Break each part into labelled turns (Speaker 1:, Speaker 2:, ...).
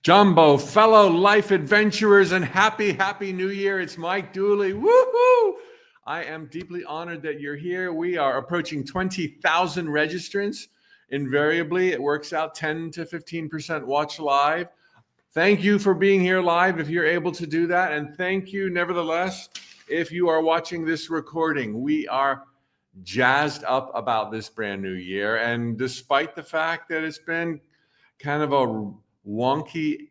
Speaker 1: Jumbo, fellow life adventurers, and happy New Year. It's Mike Dooley. Woohoo! I am deeply honored that you're here. We are approaching 20,000 registrants. Invariably, it works out 10 to 15% watch live. Thank you for being here live if you're able to do that. And thank you, nevertheless, if you are watching this recording. We are jazzed up about this brand new year. And despite the fact that it's been kind of a wonky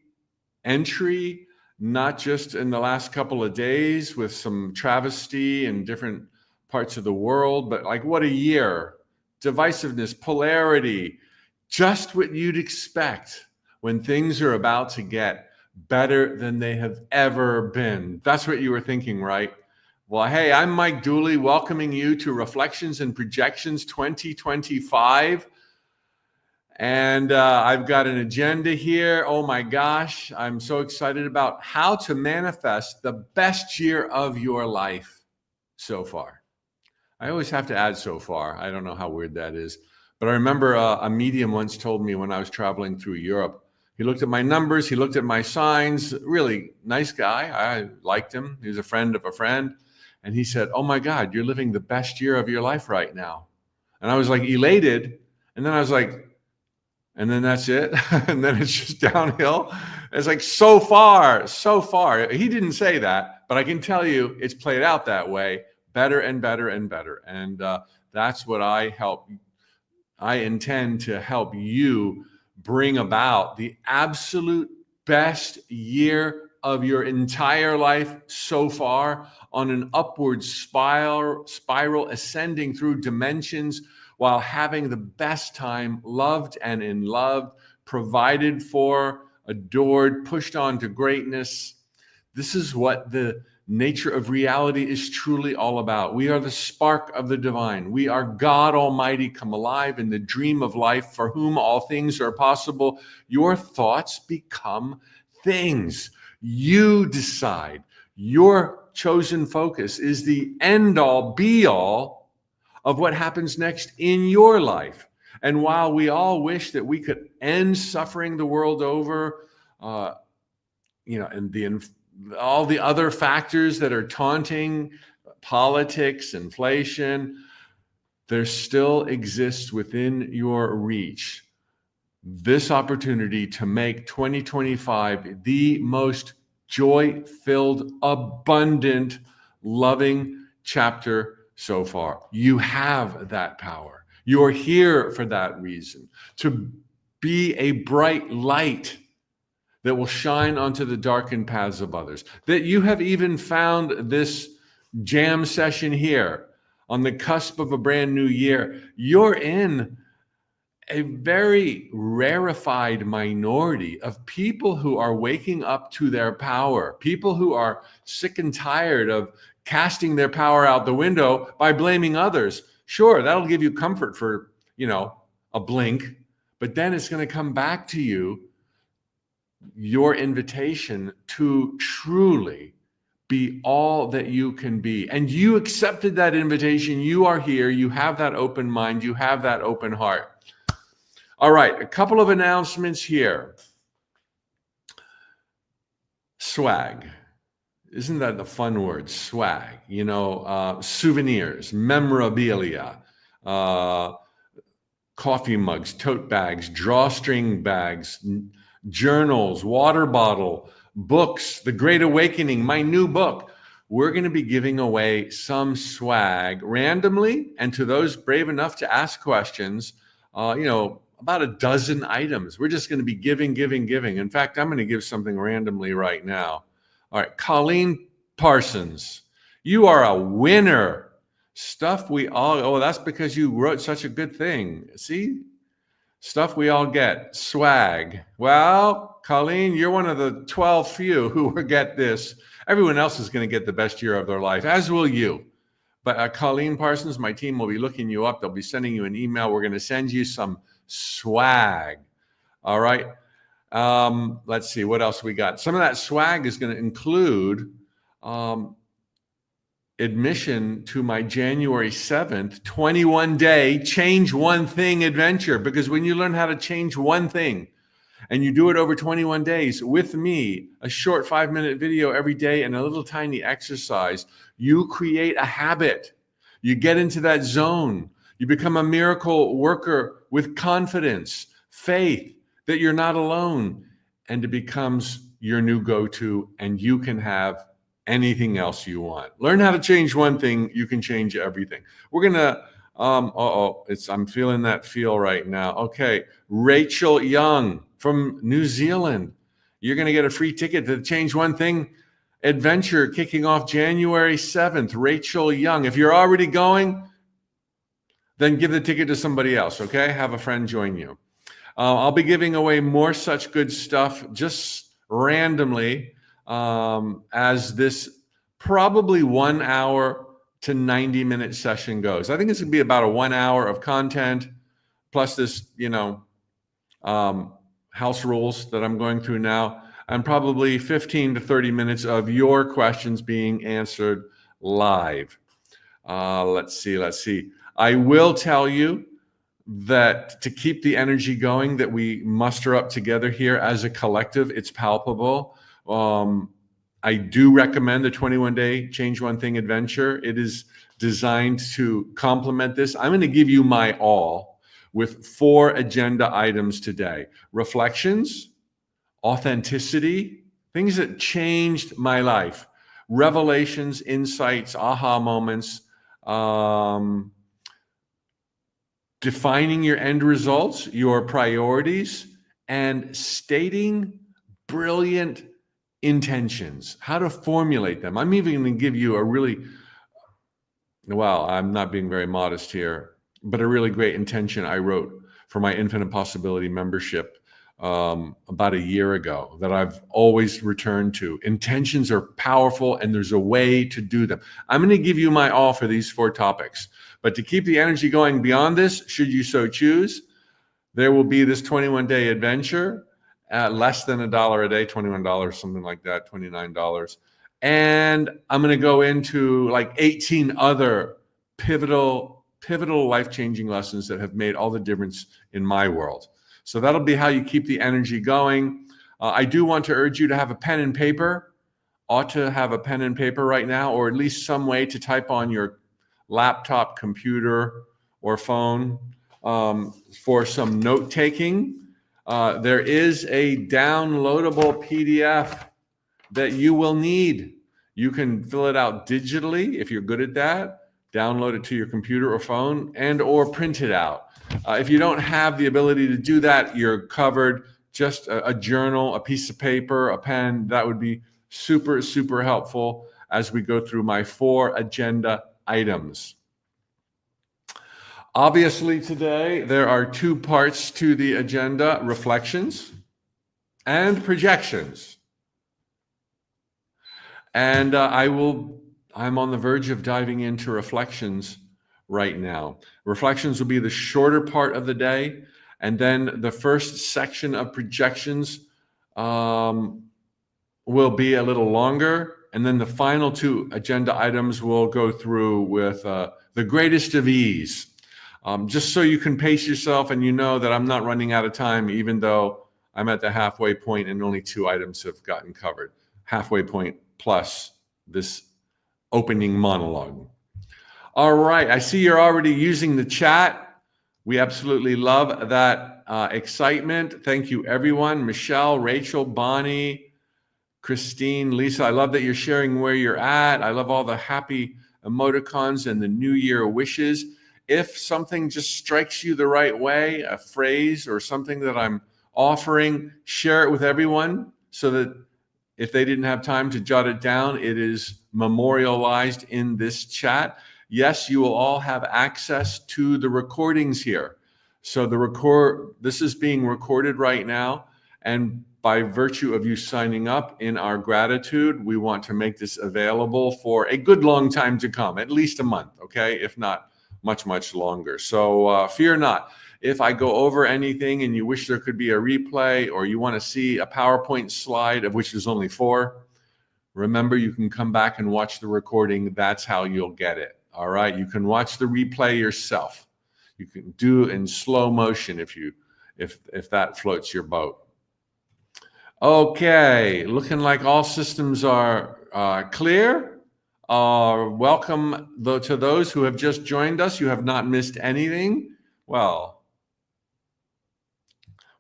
Speaker 1: entry, not just in the last couple of days with some travesty in different parts of the world, but like what a year. Divisiveness, polarity, just what you'd expect when things are about to get better than they have ever been. That's what you were thinking, right? Well, hey, I'm Mike Dooley, welcoming you to Reflections and Projections 2025. And I've got an agenda here. Oh my gosh, I'm so excited about how to manifest the best year of your life so far. I always have to add so far. I don't know how weird that is. But I remember a medium once told me when I was traveling through Europe, he looked at my numbers, he looked at my signs, really nice guy. I liked him. He was a friend of a friend. And he said, oh my God, you're living the best year of your life right now. And I was like elated. And then I was like, and then that's it. And then it's just downhill. It's like so far. He didn't say that, but I can tell you it's played out that way, better and better and better. And that's what I intend to help you bring about the absolute best year of your entire life so far, on an upward spiral ascending through dimensions, while having the best time, loved and in love, provided for, adored, pushed on to greatness. This is what the nature of reality is truly all about. We are the spark of the divine. We are God Almighty come alive in the dream of life, for whom all things are possible. Your thoughts become things. You decide. Your chosen focus is the end-all, be-all of what happens next in your life. And while we all wish that we could end suffering the world over, and all the other factors that are taunting, politics, inflation, there still exists within your reach this opportunity to make 2025 the most joy-filled, abundant, loving chapter so far. You have that power. You're here for that reason, to be a bright light that will shine onto the darkened paths of others. That you have even found this jam session here on the cusp of a brand new year. You're in a very rarefied minority of people who are waking up to their power, people who are sick and tired of casting their power out the window by blaming others. Sure, that'll give you comfort for, a blink, but then it's going to come back to you, your invitation to truly be all that you can be. And you accepted that invitation. You are here. You have that open mind. You have that open heart. All right, a couple of announcements here. Swag. Isn't that the fun word? Swag. Souvenirs, memorabilia, coffee mugs, tote bags, drawstring bags, journals, water bottle, books, The Great Awakening, my new book. We're going to be giving away some swag randomly, and to those brave enough to ask questions, about a dozen items. We're just going to be giving. In fact, I'm going to give something randomly right now. All right, Colleen Parsons, you are a winner. Stuff we all, that's because you wrote such a good thing. See? Stuff we all get, swag. Well, Colleen, you're one of the 12 few who will get this. Everyone else is going to get the best year of their life, as will you. But Colleen Parsons, my team will be looking you up. They'll be sending you an email. We're going to send you some swag. All right. Let's see what else we got. Some of that swag is going to include admission to my January 7th 21-day change one thing adventure. Because when you learn how to change one thing, and you do it over 21 days with me, a short 5-minute video every day and a little tiny exercise, you create a habit. You get into that zone. You become a miracle worker with confidence, faith that you're not alone, and it becomes your new go-to, and you can have anything else you want. Learn how to change one thing, you can change everything. We're gonna, I'm feeling that feel right now. Okay, Rachel Young from New Zealand. You're gonna get a free ticket to Change One Thing adventure kicking off January 7th. Rachel Young. If you're already going, then give the ticket to somebody else, okay? Have a friend join you. I'll be giving away more such good stuff just randomly as this probably 1 hour to 90-minute session goes. I think it's gonna be about a 1 hour of content plus this, house rules that I'm going through now, and probably 15 to 30 minutes of your questions being answered live. Let's see. I will tell you that to keep the energy going that we muster up together here as a collective, it's palpable. I do recommend the 21-day Change One Thing adventure. It is designed to complement this. I'm going to give you my all with 4 agenda items today. Reflections, authenticity, things that changed my life, revelations, insights, aha moments, defining your end results, your priorities, and stating brilliant intentions, how to formulate them. I'm even going to give you a really, well, I'm not being very modest here, but a really great intention I wrote for my Infinite Possibility membership about a year ago that I've always returned to. Intentions are powerful and there's a way to do them. I'm going to give you my all for these 4 topics. But to keep the energy going beyond this, should you so choose, there will be this 21-day adventure at less than $1 a day, $21, something like that, $29. And I'm going to go into like 18 other pivotal life-changing lessons that have made all the difference in my world. So that'll be how you keep the energy going. I do want to urge you to have a pen and paper, ought to have a pen and paper right now, or at least some way to type on your laptop, computer, or phone for some note-taking. There is a downloadable PDF that you will need. You can fill it out digitally if you're good at that, download it to your computer or phone, and or print it out. If you don't have the ability to do that, you're covered. Just a journal, a piece of paper, a pen, that would be super, super helpful as we go through my 4 agenda items. Obviously today, there are 2 parts to the agenda: reflections and projections. And I'm on the verge of diving into reflections right now. Reflections will be the shorter part of the day, and then the first section of projections will be a little longer, and then the final 2 agenda items will go through with the greatest of ease. Just so you can pace yourself and you know that I'm not running out of time, even though I'm at the halfway point and only 2 items have gotten covered. Halfway point plus this opening monologue. All right, I see you're already using the chat. We absolutely love that excitement. Thank you, everyone. Michelle, Rachel, Bonnie, Christine, Lisa, I love that you're sharing where you're at. I love all the happy emoticons and the New Year wishes. If something just strikes you the right way, a phrase or something that I'm offering, share it with everyone so that if they didn't have time to jot it down, it is memorialized in this chat. Yes, you will all have access to the recordings here. So this is being recorded right now. And by virtue of you signing up in our gratitude, we want to make this available for a good long time to come, at least a month, okay? If not much, much longer. So fear not. If I go over anything and you wish there could be a replay, or you want to see a PowerPoint slide, of which there's only 4, remember you can come back and watch the recording. That's how you'll get it. All right. You can watch the replay yourself. You can do it in slow motion if that floats your boat. Okay, looking like all systems are clear. Welcome to those who have just joined us. You have not missed anything. Well,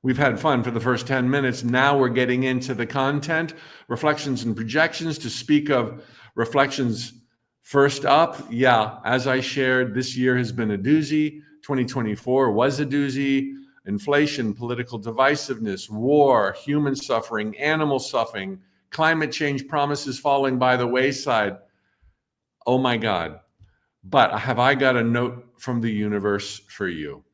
Speaker 1: we've had fun for the first 10 minutes. Now we're getting into the content, reflections and projections. To speak of reflections first up, yeah, as I shared, this year has been a doozy. 2024 was a doozy. Inflation, political divisiveness, war, human suffering, animal suffering, climate change promises falling by the wayside. Oh my God. But have I got a note from the universe for you?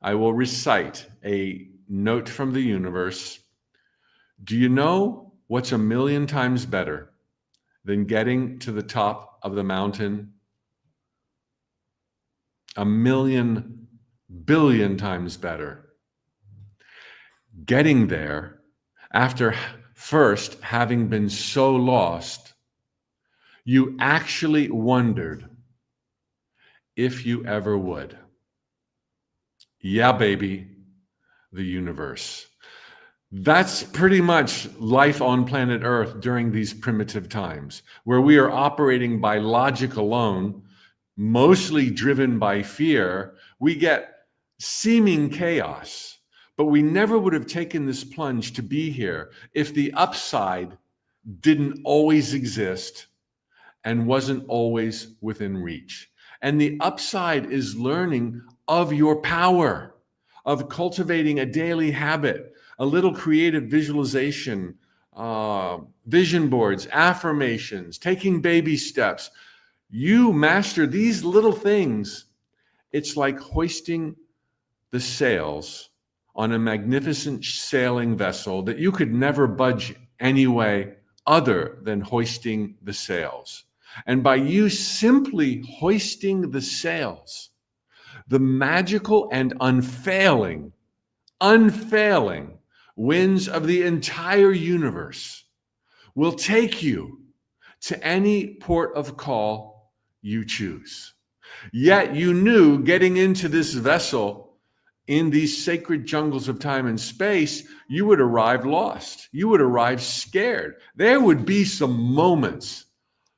Speaker 1: I will recite a note from the universe. Do you know what's a million times better than getting to the top of the mountain? A million billion times better. Getting there after first having been so lost, you actually wondered if you ever would. Yeah, baby, the universe. That's pretty much life on planet Earth during these primitive times, where we are operating by logic alone, mostly driven by fear. We get seeming chaos, but we never would have taken this plunge to be here if the upside didn't always exist and wasn't always within reach. And the upside is learning of your power, of cultivating a daily habit, a little creative visualization, vision boards, affirmations, taking baby steps. You master these little things. It's like hoisting the sails on a magnificent sailing vessel that you could never budge anyway other than hoisting the sails. And by you simply hoisting the sails, the magical and unfailing winds of the entire universe will take you to any port of call you choose. Yet you knew getting into this vessel in these sacred jungles of time and space, you would arrive lost. You would arrive scared. There would be some moments,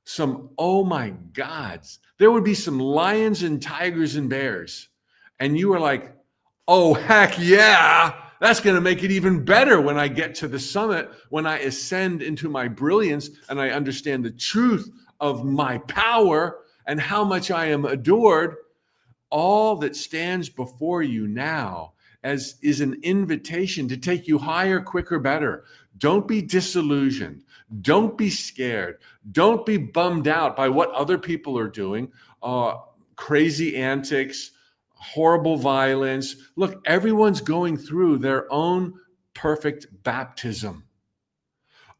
Speaker 1: some, oh my gods, there would be some lions and tigers and bears. And you were like, oh, heck yeah, that's going to make it even better when I get to the summit, when I ascend into my brilliance and I understand the truth of my power and how much I am adored. All that stands before you now is an invitation to take you higher, quicker, better. Don't be disillusioned. Don't be scared. Don't be bummed out by what other people are doing, crazy antics, horrible violence. Look, everyone's going through their own perfect baptism.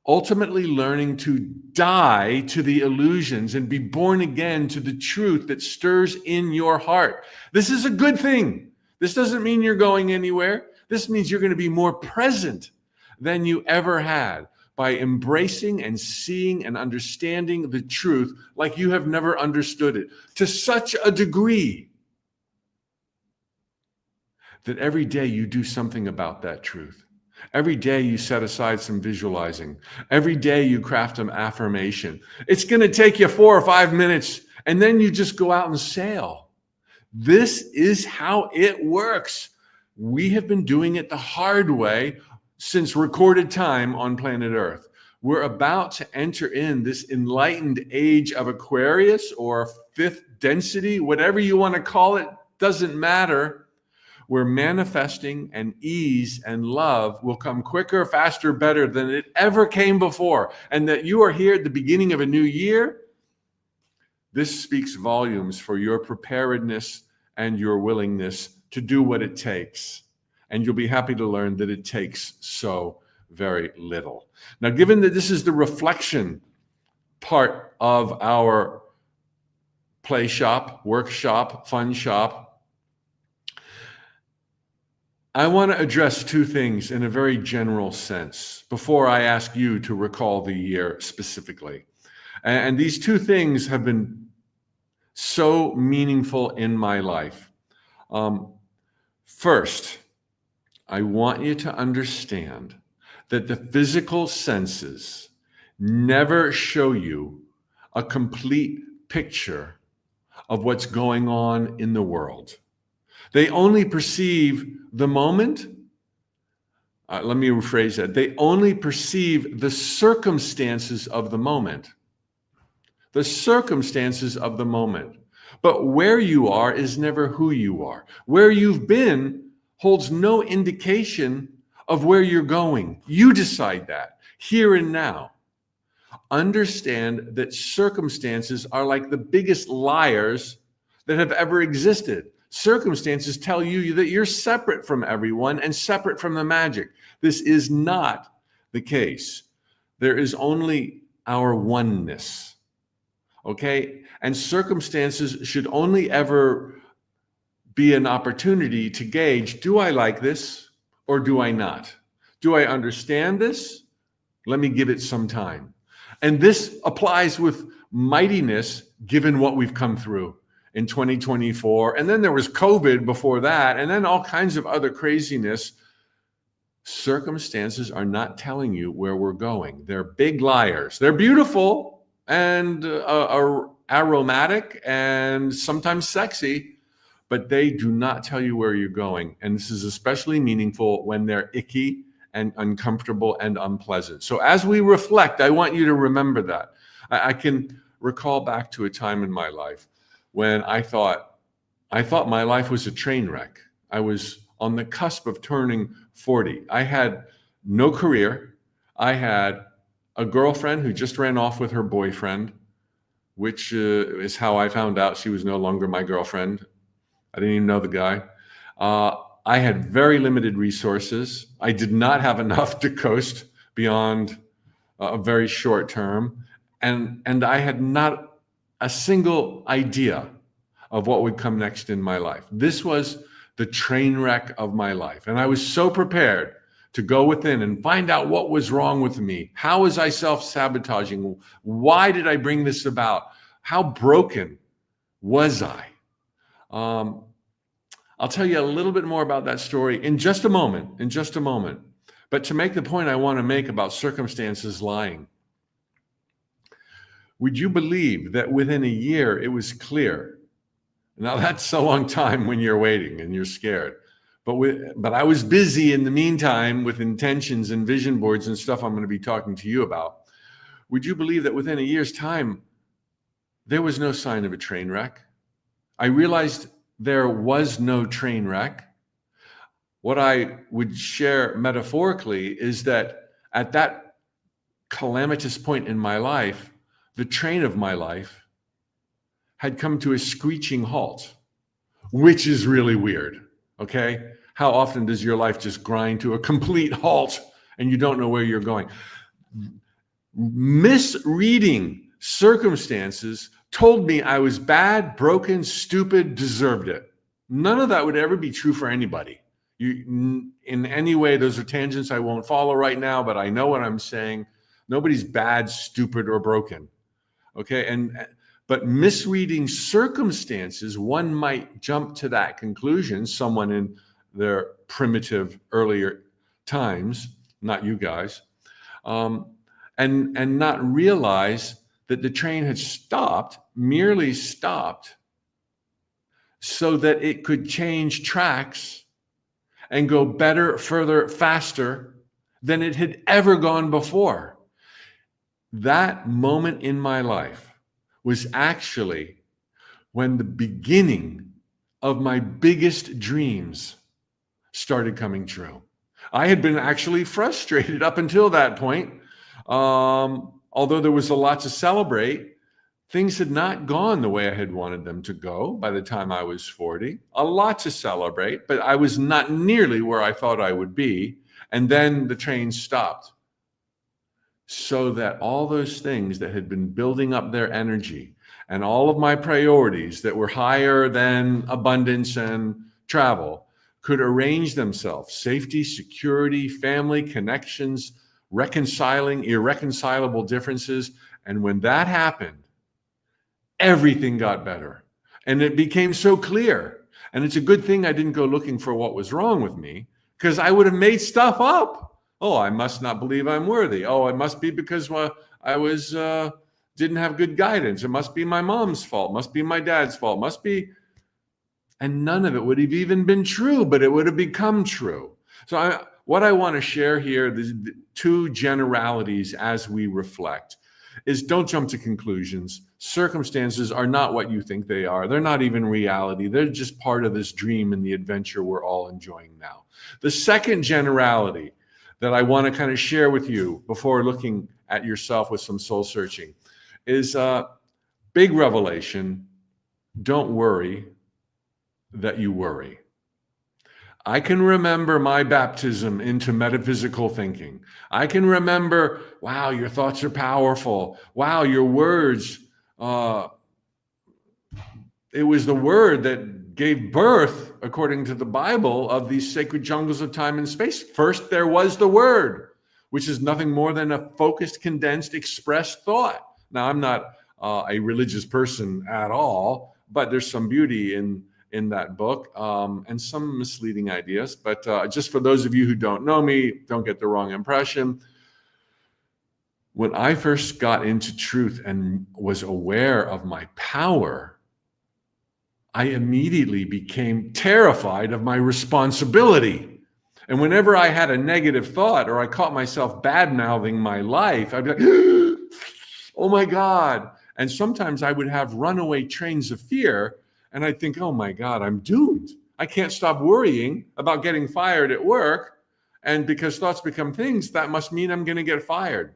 Speaker 1: Ultimately learning to die to the illusions and be born again to the truth that stirs in your heart. This is a good thing. This doesn't mean you're going anywhere. This means you're going to be more present than you ever had by embracing and seeing and understanding the truth like you have never understood it, to such a degree that every day you do something about that truth. Every day you set aside some visualizing. Every day you craft an affirmation. It's going to take you 4 or 5 minutes, and then you just go out and sail. This is how it works. We have been doing it the hard way since recorded time on planet Earth. We're about to enter in this enlightened age of Aquarius or fifth density, whatever you want to call it, doesn't matter. Where manifesting and ease and love will come quicker, faster, better than it ever came before. And that you are here at the beginning of a new year, this speaks volumes for your preparedness and your willingness to do what it takes. And you'll be happy to learn that it takes so very little. Now, given that this is the reflection part of our play shop, workshop, fun shop, I want to address 2 things in a very general sense before I ask you to recall the year specifically. And these 2 things have been so meaningful in my life. First, I want you to understand that the physical senses never show you a complete picture of what's going on in the world. They only perceive the moment. Let me rephrase that. They only perceive the circumstances of the moment. The circumstances of the moment. But where you are is never who you are. Where you've been holds no indication of where you're going. You decide that here and now. Understand that circumstances are like the biggest liars that have ever existed. Circumstances tell you that you're separate from everyone and separate from the magic. This is not the case. There is only our oneness. Okay? And circumstances should only ever be an opportunity to gauge, do I like this or do I not? Do I understand this? Let me give it some time. And this applies with mightiness, given what we've come through in 2024. And then there was COVID before that, and then all kinds of other craziness. Circumstances are not telling you where we're going. They're big liars. They're beautiful and aromatic and sometimes sexy, but they do not tell you where you're going. And this is especially meaningful when they're icky and uncomfortable and unpleasant. So as we reflect, I want you to remember that. I can recall back to a time in my life when I thought my life was a train wreck. I was on the cusp of turning 40. I had no career. I had a girlfriend who just ran off with her boyfriend, which is how I found out she was no longer my girlfriend. I didn't even know the guy. I had very limited resources. I did not have enough to coast beyond a very short term. And I had not a single idea of what would come next in my life. This was the train wreck of my life. And I was so prepared to go within and find out what was wrong with me. How was I self-sabotaging? Why did I bring this about? How broken was I? I'll tell you a little bit more about that story in just a moment, But to make the point I want to make about circumstances lying, would you believe that within a year it was clear? Now that's a long time when you're waiting and you're scared. But I was busy in the meantime with intentions and vision boards and stuff I'm going to be talking to you about. Would you believe that within a year's time, there was no sign of a train wreck? I realized there was no train wreck. What I would share metaphorically is that at that calamitous point in my life, the train of my life had come to a screeching halt, which is really weird, okay? How often does your life just grind to a complete halt and you don't know where you're going? Misreading circumstances told me I was bad, broken, stupid, deserved it. None of that would ever be true for anybody. In any way, those are tangents I won't follow right now, but I know what I'm saying. Nobody's bad, stupid, or broken. Okay, but misreading circumstances, one might jump to that conclusion, someone in their primitive earlier times, not you guys, and not realize that the train had merely stopped so that it could change tracks and go better, further, faster than it had ever gone before. That moment in my life was actually when the beginning of my biggest dreams started coming true. I had been actually frustrated up until that point. Although there was a lot to celebrate, things had not gone the way I had wanted them to go by the time I was 40. A lot to celebrate, but I was not nearly where I thought I would be. And then the train stopped. So that all those things that had been building up their energy and all of my priorities that were higher than abundance and travel could arrange themselves. Safety, security, family, connections, reconciling irreconcilable differences. And when that happened, everything got better. And it became so clear. And it's a good thing I didn't go looking for what was wrong with me, because I would have made stuff up. Oh, I must not believe I'm worthy. Oh, it must be because I was didn't have good guidance. It must be my mom's fault. Must be my dad's fault. Must be, and none of it would have even been true, but it would have become true. So what I want to share here, the two generalities as we reflect, is don't jump to conclusions. Circumstances are not what you think they are. They're not even reality. They're just part of this dream and the adventure we're all enjoying now. The second generality that I want to kind of share with you before looking at yourself with some soul searching is big revelation. Don't worry that you worry. I can remember my baptism into metaphysical thinking. I can remember, wow, your thoughts are powerful. Wow, your words, it was the word that gave birth, according to the Bible, of these sacred jungles of time and space. First, there was the word, which is nothing more than a focused, condensed, expressed thought. Now, I'm not a religious person at all, but there's some beauty in that book and some misleading ideas. But just for those of you who don't know me, don't get the wrong impression. When I first got into truth and was aware of my power, I immediately became terrified of my responsibility. And whenever I had a negative thought or I caught myself bad-mouthing my life, I'd be like, oh my God. And sometimes I would have runaway trains of fear, and I'd think, oh my God, I'm doomed. I can't stop worrying about getting fired at work. And because thoughts become things, that must mean I'm going to get fired.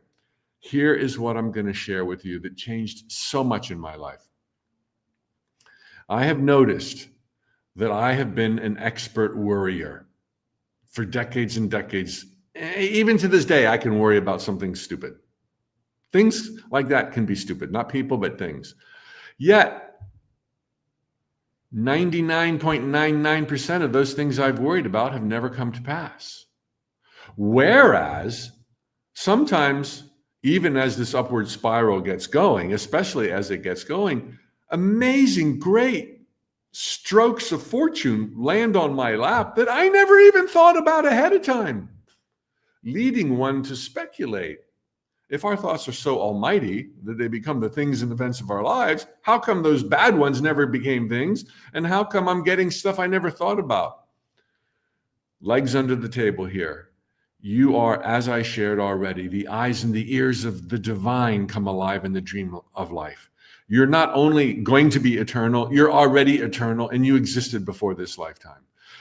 Speaker 1: Here is what I'm going to share with you that changed so much in my life. I have noticed that I have been an expert worrier for decades and decades. Even to this day, I can worry about something stupid. Things like that can be stupid, not people, but things. Yet, 99.99% of those things I've worried about have never come to pass. Whereas, sometimes, even as this upward spiral gets going, especially as it gets going, amazing, great strokes of fortune land on my lap that I never even thought about ahead of time, leading one to speculate. If our thoughts are so almighty that they become the things and events of our lives, how come those bad ones never became things? And how come I'm getting stuff I never thought about? Legs under the table here. You are, as I shared already, the eyes and the ears of the divine come alive in the dream of life. You're not only going to be eternal, you're already eternal, and you existed before this lifetime.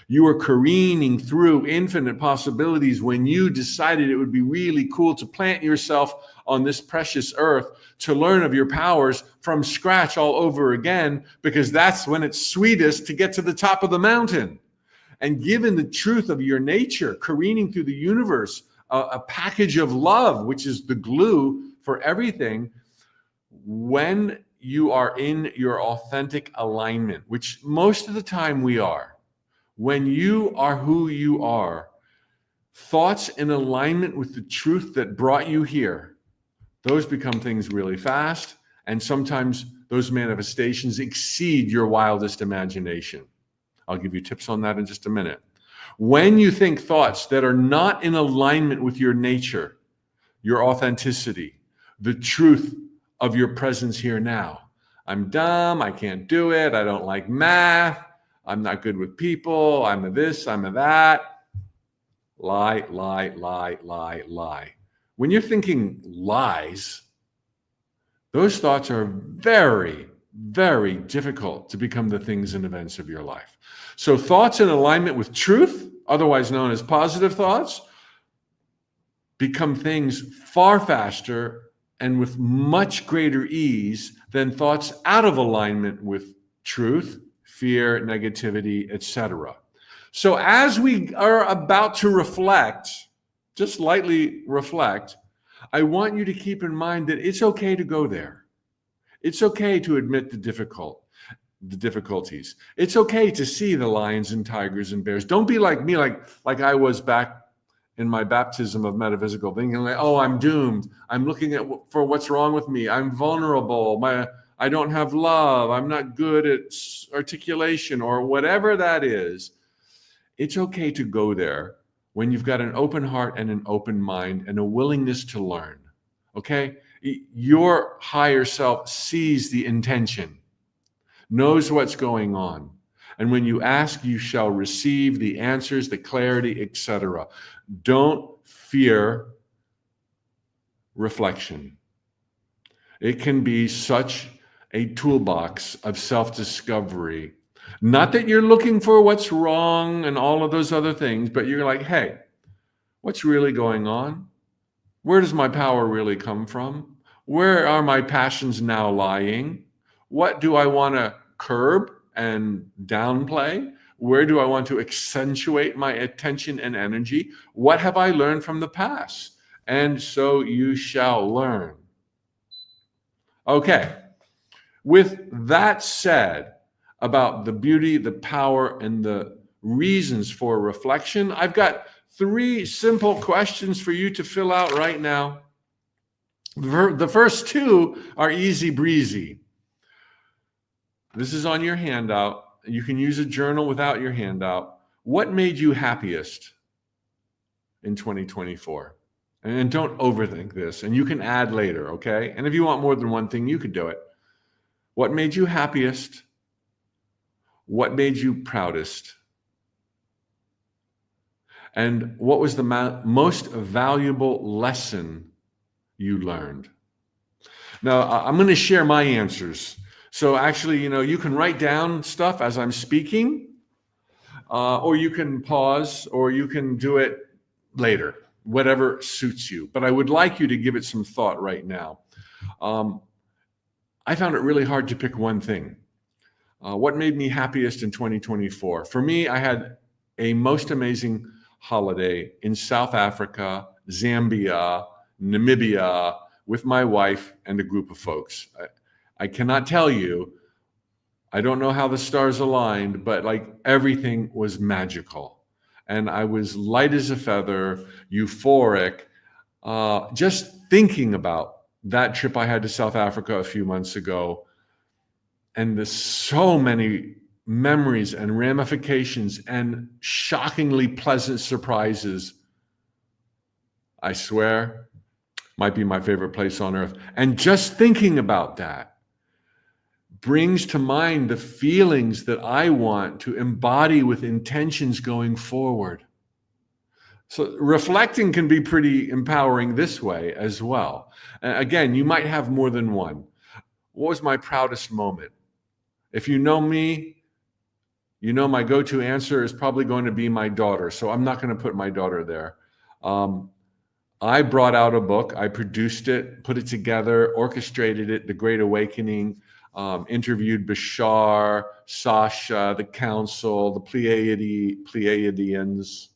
Speaker 1: You were careening through infinite possibilities when you decided it would be really cool to plant yourself on this precious earth to learn of your powers from scratch all over again, because that's when it's sweetest to get to the top of the mountain. And given the truth of your nature, careening through the universe, a package of love, which is the glue for everything, when you are in your authentic alignment, which most of the time we are, when you are who you are, thoughts in alignment with the truth that brought you here, those become things really fast. And sometimes those manifestations exceed your wildest imagination. I'll give you tips on that in just a minute. When you think thoughts that are not in alignment with your nature, your authenticity, the truth of your presence here now. I'm dumb, I can't do it, I don't like math, I'm not good with people, I'm a this, I'm a that. Lie, lie, lie, lie, lie. When you're thinking lies, those thoughts are very, very difficult to become the things and events of your life. So thoughts in alignment with truth, otherwise known as positive thoughts, become things far faster and with much greater ease than thoughts out of alignment with truth, fear, negativity, etc. So as we are about to reflect, just lightly reflect, I want you to keep in mind that it's okay to go there. It's okay to admit the difficulties. It's okay to see the lions and tigers and bears. Don't be like me, like I was back in my baptism of metaphysical thinking, like, oh, I'm doomed. I'm looking for what's wrong with me. I'm vulnerable. I don't have love. I'm not good at articulation or whatever that is. It's okay to go there, when you've got an open heart and an open mind and a willingness to learn. Okay? Your higher self sees the intention, knows what's going on. And when you ask, you shall receive the answers, the clarity, etc. Don't fear reflection. It can be such a toolbox of self-discovery. Not that you're looking for what's wrong and all of those other things, but you're like, hey, what's really going on? Where does my power really come from? Where are my passions now lying? What do I want to curb and downplay? Where do I want to accentuate my attention and energy? What have I learned from the past? And so you shall learn. Okay, with that said about the beauty, the power, and the reasons for reflection, I've got 3 simple questions for you to fill out right now. The first 2 are easy breezy. This is on your handout. You can use a journal without your handout. What made you happiest in 2024? And don't overthink this, and you can add later, okay? And if you want more than one thing, you could do it. What made you happiest? What made you proudest? And what was the most valuable lesson you learned? Now, I'm going to share my answers. So actually, you can write down stuff as I'm speaking, or you can pause, or you can do it later, whatever suits you. But I would like you to give it some thought right now. I found it really hard to pick one thing. What made me happiest in 2024? For me, I had a most amazing holiday in South Africa, Zambia, Namibia, with my wife and a group of folks. I cannot tell you, I don't know how the stars aligned, but like everything was magical. And I was light as a feather, euphoric, just thinking about that trip I had to South Africa a few months ago. And there's so many memories and ramifications and shockingly pleasant surprises. I swear, might be my favorite place on earth. And just thinking about that brings to mind the feelings that I want to embody with intentions going forward. So reflecting can be pretty empowering this way as well. Again, you might have more than one. What was my proudest moment? If you know me, you know my go-to answer is probably going to be my daughter. So I'm not going to put my daughter there. I brought out a book. I produced it, put it together, orchestrated it, The Great Awakening, interviewed Bashar, Sasha, the council, the Pleiadians,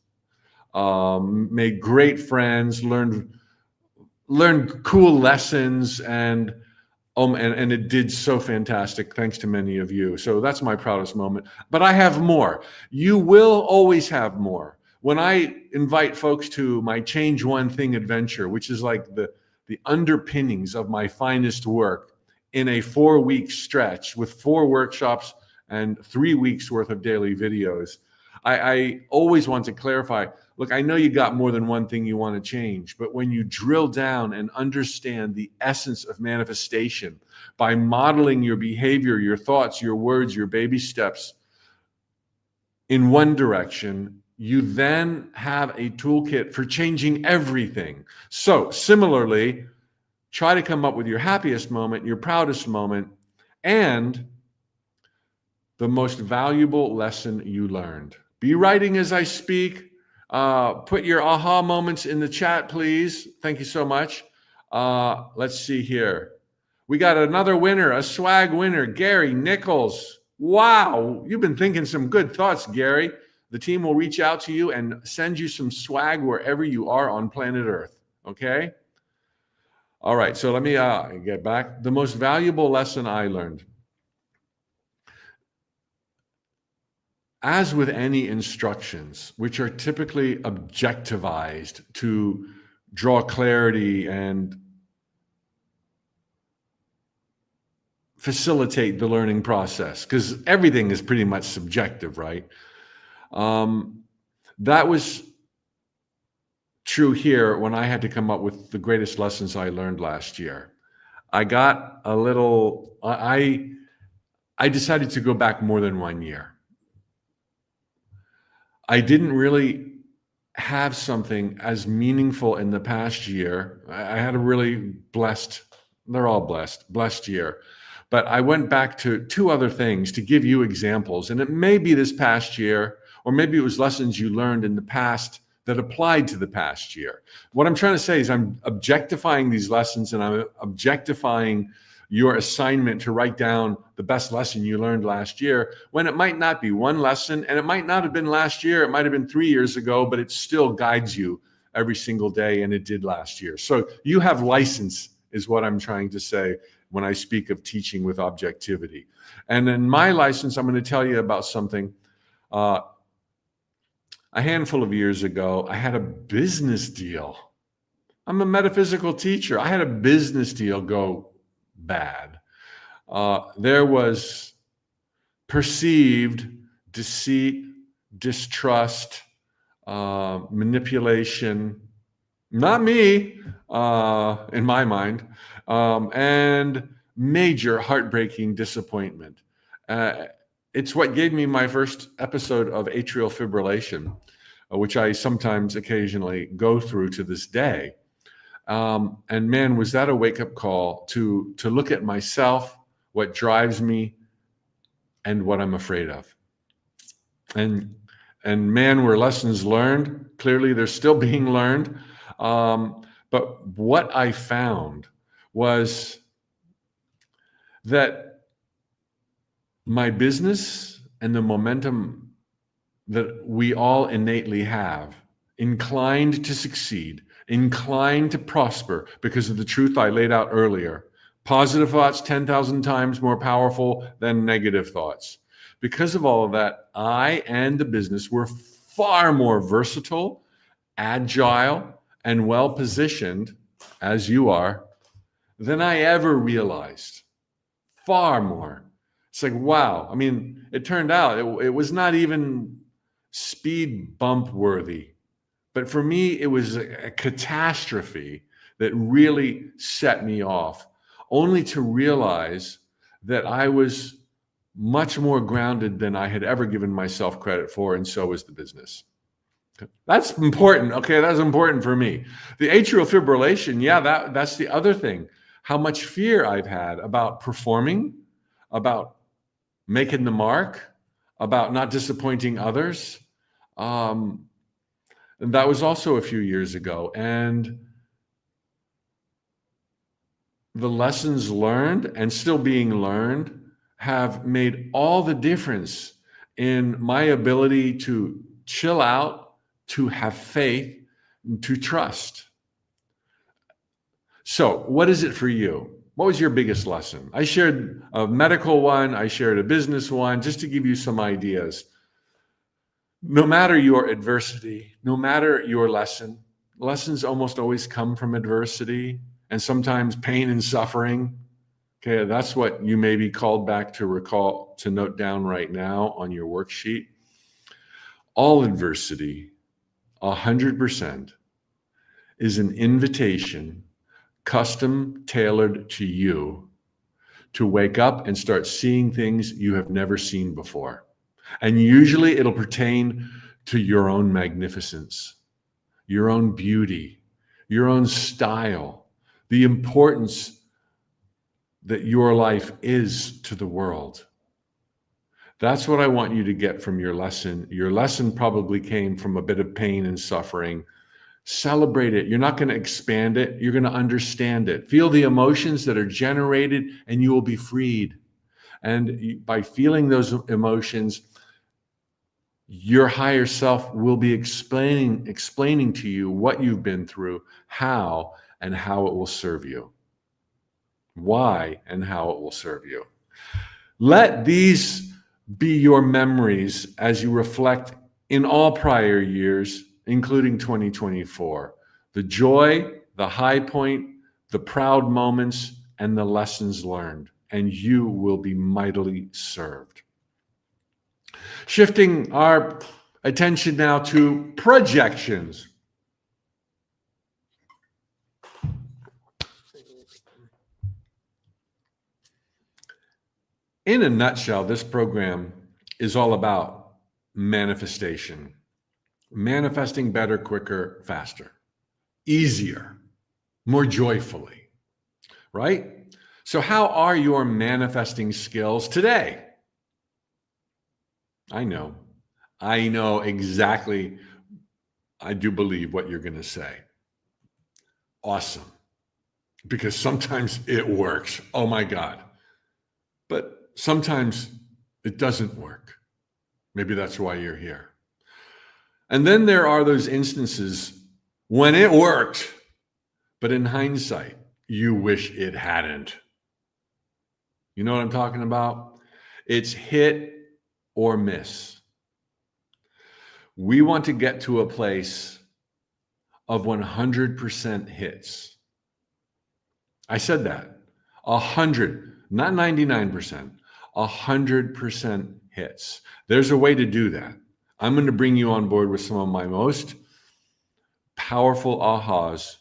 Speaker 1: made great friends, learned cool lessons, and it did so fantastic thanks to many of you. So that's my proudest moment. But I have more. You will always have more. When I invite folks to my Change One Thing adventure, which is like the underpinnings of my finest work in a 4-week stretch with 4 workshops and 3 weeks worth of daily videos, I always want to clarify, look, I know you got more than one thing you want to change, but when you drill down and understand the essence of manifestation by modeling your behavior, your thoughts, your words, your baby steps in one direction, you then have a toolkit for changing everything. So similarly, try to come up with your happiest moment, your proudest moment, and the most valuable lesson you learned. Be writing as I speak. Put your aha moments in the chat, please. Thank you so much. Let's see here. We got another winner, a swag winner, Gary Nichols. Wow, you've been thinking some good thoughts, Gary. The team will reach out to you and send you some swag wherever you are on planet Earth, okay? All right, so let me get back. The most valuable lesson I learned. As with any instructions, which are typically objectivized to draw clarity and facilitate the learning process, because everything is pretty much subjective, right? That was true here when I had to come up with the greatest lessons I learned last year. I got a little, I decided to go back more than 1 year. I didn't really have something as meaningful in the past year. I had a really blessed, they're all blessed year. But I went back to two other things to give you examples. And it may be this past year, or maybe it was lessons you learned in the past that applied to the past year. What I'm trying to say is I'm objectifying these lessons, and I'm objectifying your assignment to write down the best lesson you learned last year, when it might not be one lesson, and it might not have been last year, it might have been 3 years ago, but it still guides you every single day, and it did last year. So you have license, is what I'm trying to say when I speak of teaching with objectivity. And in my license, I'm going to tell you about something. A handful of years ago, I had a business deal. I'm a metaphysical teacher. I had a business deal go bad. There was perceived deceit, distrust, manipulation, not me, in my mind, and major heartbreaking disappointment. It's what gave me my first episode of atrial fibrillation, which I sometimes occasionally go through to this day. And man, was that a wake-up call to look at myself, what drives me, and what I'm afraid of. And man, were lessons learned. Clearly, they're still being learned. But what I found was that my business and the momentum that we all innately have, inclined to succeed, inclined to prosper because of the truth I laid out earlier. Positive thoughts 10,000 times more powerful than negative thoughts. Because of all of that, I and the business were far more versatile, agile, and well-positioned, as you are, than I ever realized. Far more. It's like, wow. I mean, it turned out it was not even speed bump worthy. But for me, it was a catastrophe that really set me off, only to realize that I was much more grounded than I had ever given myself credit for, and so was the business. That's important. Okay, that's important for me. The atrial fibrillation, yeah, that's the other thing. How much fear I've had about performing, about making the mark, about not disappointing others. And that was also a few years ago. And the lessons learned and still being learned have made all the difference in my ability to chill out, to have faith, to trust. So what is it for you? What was your biggest lesson? I shared a medical one. I shared a business one, just to give you some ideas. No matter your adversity, no matter your lesson, lessons almost always come from adversity and sometimes pain and suffering. Okay, that's what you may be called back to recall, to note down right now on your worksheet. All adversity, 100%, is an invitation custom tailored to you to wake up and start seeing things you have never seen before. And usually it'll pertain to your own magnificence, your own beauty, your own style, the importance that your life is to the world. That's what I want you to get from your lesson. Your lesson probably came from a bit of pain and suffering. Celebrate it. You're not going to expand it. You're going to understand it. Feel the emotions that are generated, and you will be freed. And by feeling those emotions, your higher self will be explaining to you what you've been through, how, and how it will serve you. Why and how it will serve you. Let these be your memories as you reflect in all prior years, including 2024. The joy, the high point, the proud moments, and the lessons learned, and you will be mightily served. Shifting our attention now to projections. In a nutshell, this program is all about manifestation, manifesting better, quicker, faster, easier, more joyfully, right? So how are your manifesting skills today? I know exactly. I do believe what you're going to say. Awesome. Because sometimes it works. Oh my God. But sometimes it doesn't work. Maybe that's why you're here. And then there are those instances when it worked, but in hindsight, you wish it hadn't. You know what I'm talking about? It's hit or miss. We want to get to a place of 100% hits. I said that. 100, not 99%, 100% hits. There's a way to do that. I'm going to bring you on board with some of my most powerful ahas,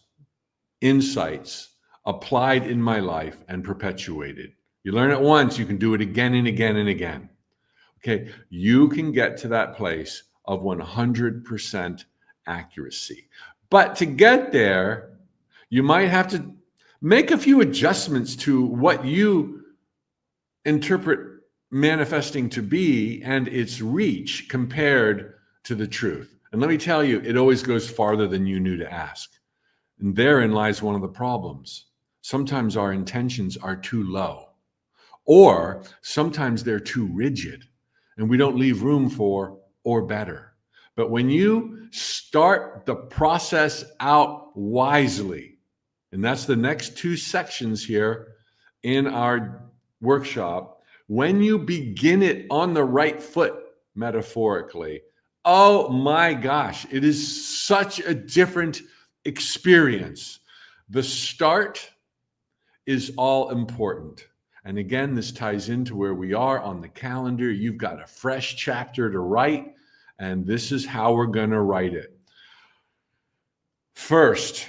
Speaker 1: insights applied in my life and perpetuated. You learn it once, you can do it again and again and again. Okay, you can get to that place of 100% accuracy. But to get there, you might have to make a few adjustments to what you interpret manifesting to be and its reach compared to the truth. And let me tell you, it always goes farther than you knew to ask. And therein lies one of the problems. Sometimes our intentions are too low, or sometimes they're too rigid, and we don't leave room for or better. But when you start the process out wisely, and that's the next two sections here in our workshop, when you begin it on the right foot, metaphorically, oh my gosh, it is such a different experience. The start is all important. And again, this ties into where we are on the calendar. You've got a fresh chapter to write, and this is how we're going to write it. First,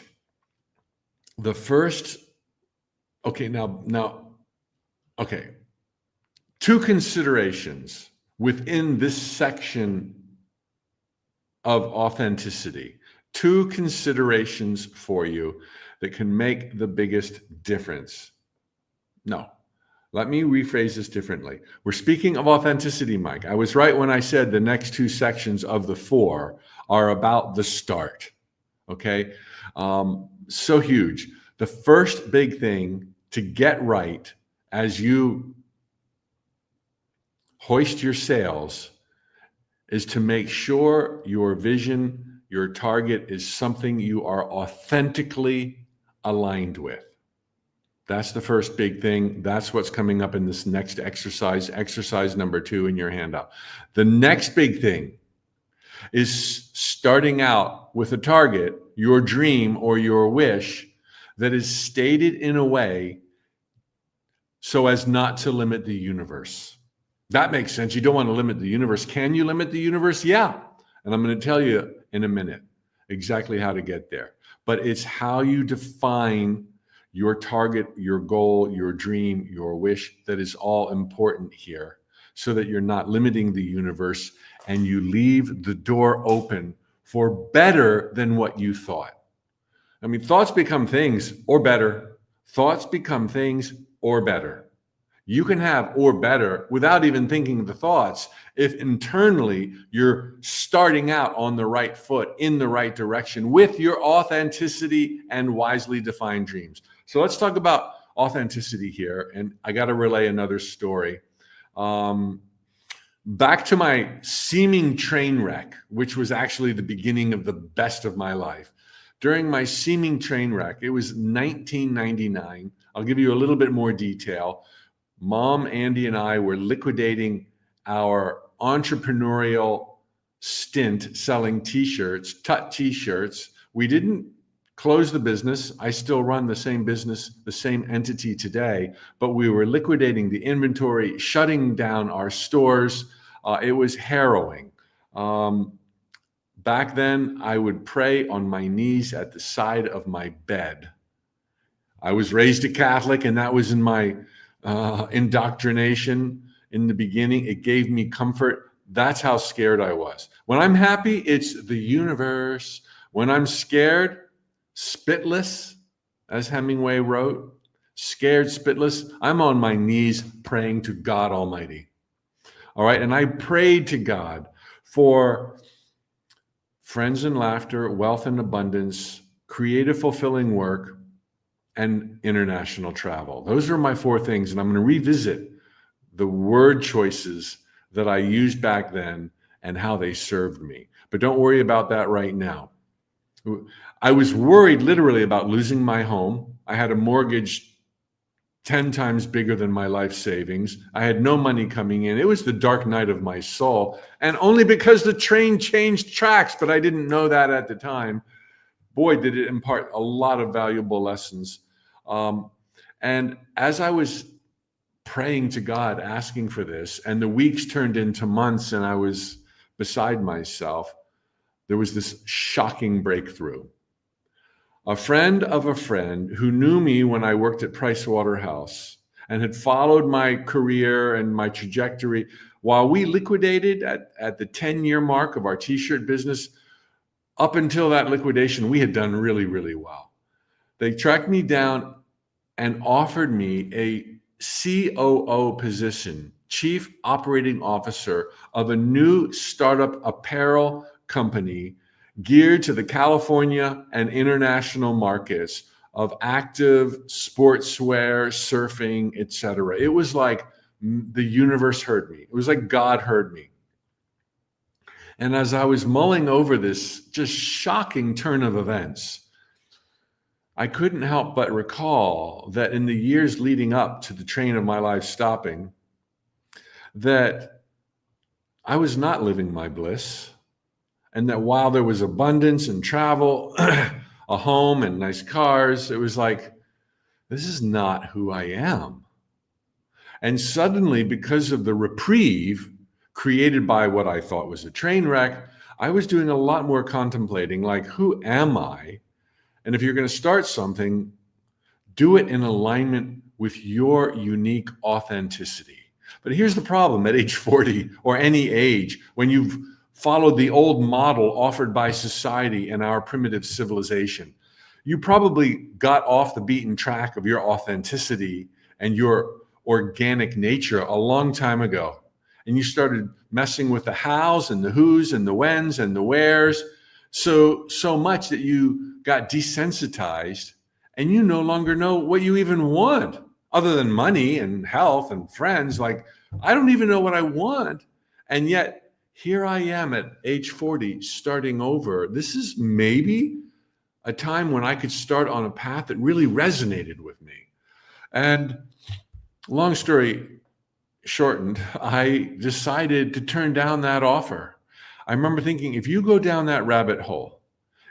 Speaker 1: two considerations within this section of authenticity. Two considerations for you that can make the biggest difference. No, let me rephrase this differently. We're speaking of authenticity, Mike. I was right when I said the next two sections of the four are about the start. Okay, so huge. The first big thing to get right as you hoist your sails is to make sure your vision, your target is something you are authentically aligned with. That's the first big thing. That's what's coming up in this next exercise number 2 in your handout. The next big thing is starting out with a target, your dream or your wish, that is stated in a way so as not to limit the universe. That makes sense. You don't want to limit the universe. Can you limit the universe? Yeah. And I'm going to tell you in a minute exactly how to get there. But it's how you define your target, your goal, your dream, your wish that is all important here, so that you're not limiting the universe and you leave the door open for better than what you thought. I mean, thoughts become things or better. Thoughts become things or better. You can have or better without even thinking the thoughts if internally you're starting out on the right foot in the right direction with your authenticity and wisely defined dreams. So let's talk about authenticity here. And I got to relay another story. Back to my seeming train wreck, which was actually the beginning of the best of my life. During my seeming train wreck, it was 1999. I'll give you a little bit more detail. Mom, Andy, and I were liquidating our entrepreneurial stint selling t-shirts, Tut t-shirts. We didn't close the business. I still run the same business, the same entity today, but we were liquidating the inventory, shutting down our stores. It was harrowing. Back then, I would pray on my knees at the side of my bed. I was raised a Catholic, and that was in my indoctrination. in the beginning. It gave me comfort. That's how scared I was. When I'm happy, it's the universe. When I'm scared, spitless, as Hemingway wrote, scared, spitless, I'm on my knees praying to God Almighty. All right. And I prayed to God for friends and laughter, wealth and abundance, creative, fulfilling work, and international travel. Those are my 4 things. And I'm going to revisit the word choices that I used back then and how they served me. But don't worry about that right now. I was worried literally about losing my home. I had a mortgage 10 times bigger than my life savings. I had no money coming in. It was the dark night of my soul. And only because the train changed tracks, but I didn't know that at the time. Boy, did it impart a lot of valuable lessons. And as I was praying to God, asking for this, and the weeks turned into months and I was beside myself, there was this shocking breakthrough. A friend of a friend who knew me when I worked at Price Waterhouse and had followed my career and my trajectory while we liquidated at the 10-year mark of our t-shirt business. Up until that liquidation, we had done really, really well. They tracked me down and offered me a COO position, Chief Operating Officer of a new startup apparel company geared to the California and international markets of active sportswear, surfing, etc. It was like the universe heard me. It was like God heard me. And as I was mulling over this just shocking turn of events, I couldn't help but recall that in the years leading up to the train of my life stopping, that I was not living my bliss. And that while there was abundance and travel, a home and nice cars, it was like, this is not who I am. And suddenly, because of the reprieve created by what I thought was a train wreck, I was doing a lot more contemplating, like, who am I? And if you're going to start something, do it in alignment with your unique authenticity. But here's the problem at age 40 or any age, when you've followed the old model offered by society and our primitive civilization, you probably got off the beaten track of your authenticity and your organic nature a long time ago. And you started messing with the hows and the whos and the whens and the wheres so much that you got desensitized and you no longer know what you even want other than money and health and friends. Like, I don't even know what I want. And yet here I am at age 40 starting over. This is maybe a time when I could start on a path that really resonated with me. And long story shortened, I decided to turn down that offer. I remember thinking, if you go down that rabbit hole,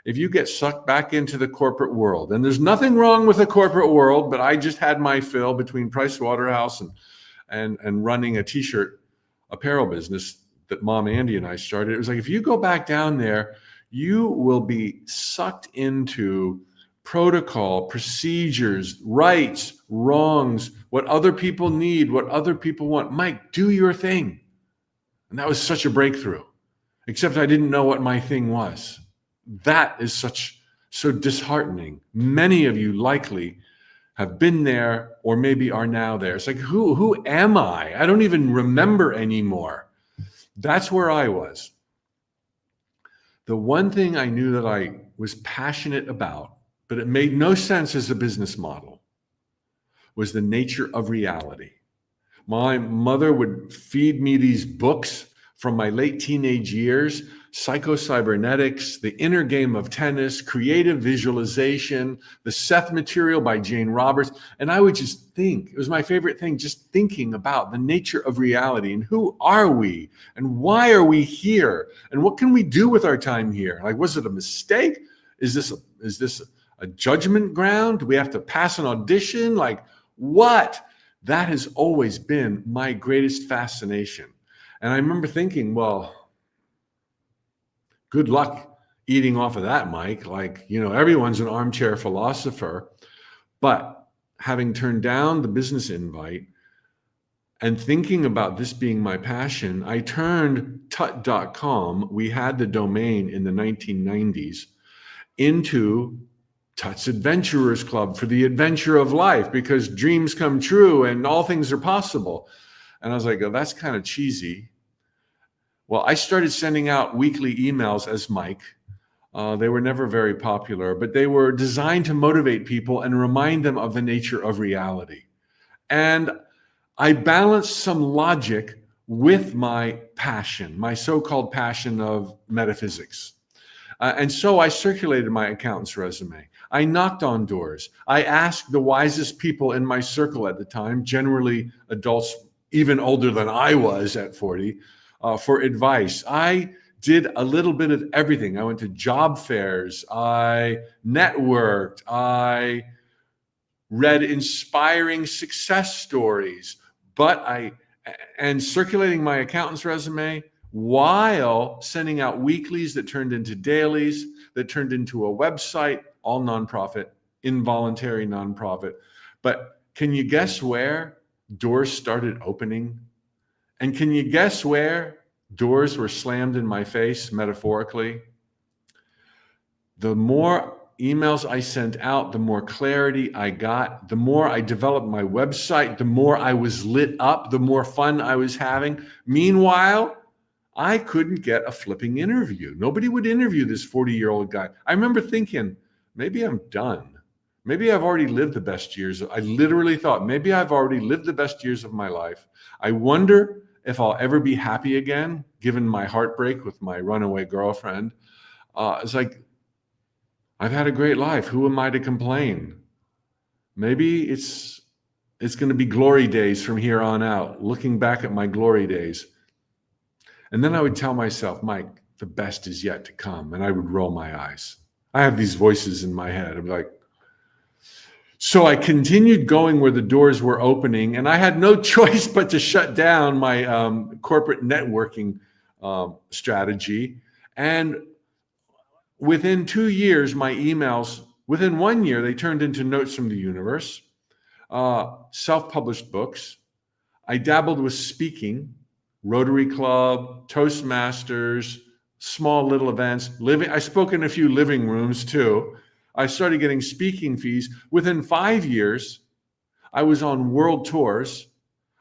Speaker 1: if you get sucked back into the corporate world, and there's nothing wrong with the corporate world, but I just had my fill between Price Waterhouse and running a t-shirt apparel business that Mom Andy and I started. It was like, if you go back down there, you will be sucked into protocol, procedures, rights, wrongs, what other people need, what other people want. Mike, do your thing. And that was such a breakthrough, except I didn't know what my thing was. That is so disheartening. Many of you likely have been there or maybe are now there. It's like, who am I? I don't even remember anymore. That's where I was. The one thing I knew that I was passionate about, but it made no sense as a business model, was the nature of reality. My mother would feed me these books from my late teenage years, Psycho-Cybernetics, The Inner Game of Tennis, Creative Visualization, The Seth Material by Jane Roberts. And I would just think, it was my favorite thing, just thinking about the nature of reality and who are we and why are we here and what can we do with our time here? Like, was it a mistake? Is this a judgment ground? Do we have to pass an audition? Like, what? That has always been my greatest fascination. And I remember thinking, well, good luck eating off of that, Mike. Like, everyone's an armchair philosopher. But having turned down the business invite And thinking about this being my passion, I turned tut.com, we had the domain in the 1990s, into Tut's Adventurers Club for the adventure of life, because dreams come true and all things are possible. And I was like, oh, that's kind of cheesy. Well, I started sending out weekly emails as Mike. They were never very popular, but they were designed to motivate people and remind them of the nature of reality. And I balanced some logic with my passion, my so-called passion of metaphysics. And so I circulated my accountant's resume. I knocked on doors. I asked the wisest people in my circle at the time, generally adults even older than I was at 40, for advice. I did a little bit of everything. I went to job fairs. I networked. I read inspiring success stories. And circulating my accountant's resume while sending out weeklies that turned into dailies, that turned into a website, all nonprofit, involuntary nonprofit. But can you guess where doors started opening? And can you guess where doors were slammed in my face, metaphorically? The more emails I sent out, the more clarity I got, the more I developed my website, the more I was lit up, the more fun I was having. Meanwhile, I couldn't get a flipping interview. Nobody would interview this 40-year-old guy. I remember thinking, maybe I'm done. Maybe I've already lived the best years. I literally thought, maybe I've already lived the best years of my life. I wonder if I'll ever be happy again, given my heartbreak with my runaway girlfriend. It's like, I've had a great life. Who am I to complain? Maybe it's going to be glory days from here on out, looking back at my glory days. And then I would tell myself, Mike, the best is yet to come. And I would roll my eyes. I have these voices in my head. I'm like, so I continued going where the doors were opening, and I had no choice but to shut down my corporate networking strategy. And within 2 years, my emails, within 1 year, they turned into notes from the universe, self-published books. I dabbled with speaking, Rotary Club, Toastmasters, small little events. I spoke in a few living rooms too. I started getting speaking fees. Within 5 years, I was on world tours.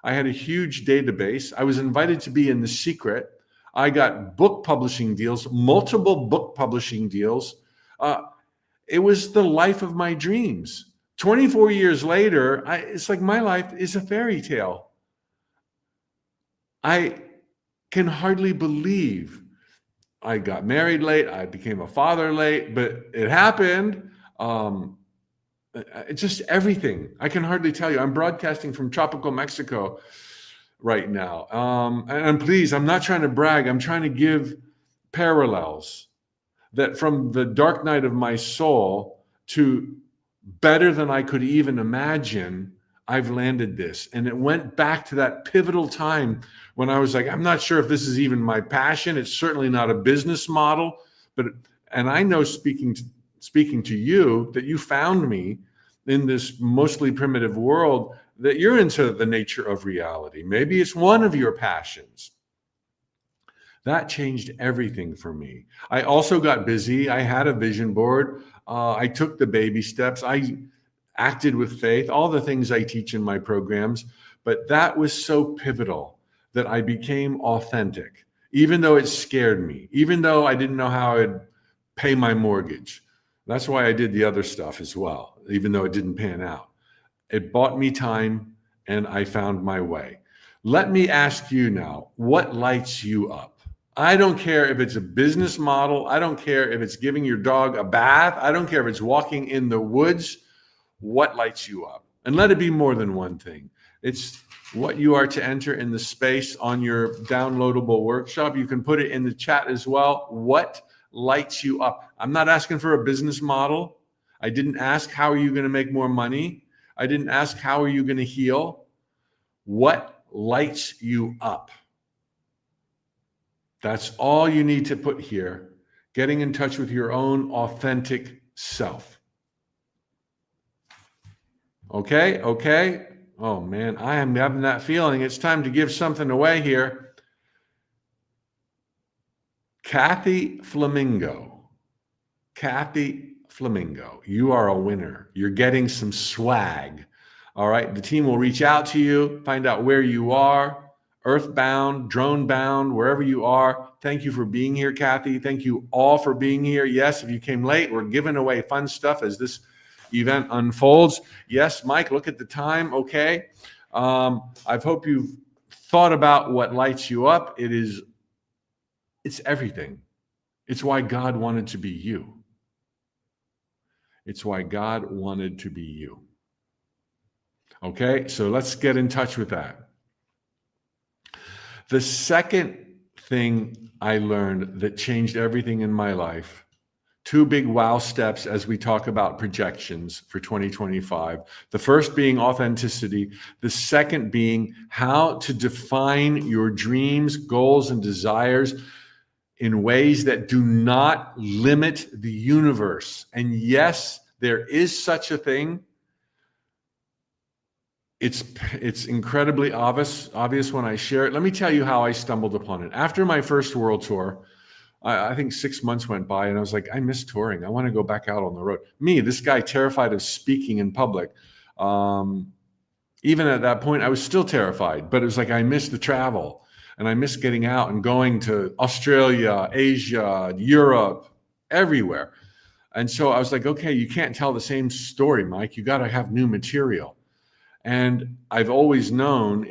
Speaker 1: I had a huge database. I was invited to be in The Secret. I got book publishing deals, multiple book publishing deals. It was the life of my dreams. 24 years later, it's like my life is a fairy tale. I can hardly believe I got married late. I became a father late, but it happened. It's just everything. I can hardly tell you. I'm broadcasting from tropical Mexico right now. And please, I'm not trying to brag. I'm trying to give parallels that from the dark night of my soul to better than I could even imagine, I've landed this. And it went back to that pivotal time when I was like, I'm not sure if this is even my passion. It's certainly not a business model, and I know speaking to you that you found me in this mostly primitive world, that you're into the nature of reality. Maybe it's one of your passions. That changed everything for me. I also got busy. I had a vision board. I took the baby steps. I acted with faith, all the things I teach in my programs. But that was so pivotal that I became authentic, even though it scared me, even though I didn't know how I'd pay my mortgage. That's why I did the other stuff as well, even though it didn't pan out. It bought me time, and I found my way. Let me ask you now, what lights you up? I don't care if it's a business model. I don't care if it's giving your dog a bath. I don't care if it's walking in the woods. What lights you up? And let it be more than one thing. It's what you are to enter in the space on your downloadable workshop. You can put it in the chat as well. What lights you up? I'm not asking for a business model. I didn't ask, how are you going to make more money? I didn't ask, how are you going to heal? What lights you up? That's all you need to put here. Getting in touch with your own authentic self. Okay. Oh man, I am having that feeling. It's time to give something away here. Kathy Flamingo. Kathy Flamingo, you are a winner. You're getting some swag. All right. The team will reach out to you, find out where you are, earthbound, drone bound, wherever you are. Thank you for being here, Kathy. Thank you all for being here. Yes, if you came late, we're giving away fun stuff as this event unfolds. Yes, Mike, look at the time. Okay. I hope you've thought about what lights you up. It's everything. It's why God wanted to be you. It's why God wanted to be you. Okay, so let's get in touch with that. The second thing I learned that changed everything in my life, two big wow steps as we talk about projections for 2025. The first being authenticity, the second being how to define your dreams, goals, and desires in ways that do not limit the universe. And yes, there is such a thing. It's incredibly obvious when I share it. Let me tell you how I stumbled upon it. After my first world tour, I think 6 months went by and I was like, I miss touring. I want to go back out on the road. Me, this guy terrified of speaking in public. Even at that point, I was still terrified, but it was like I missed the travel. And I miss getting out and going to Australia, Asia, Europe, everywhere. And so I was like, okay, you can't tell the same story, Mike. You got to have new material. And I've always known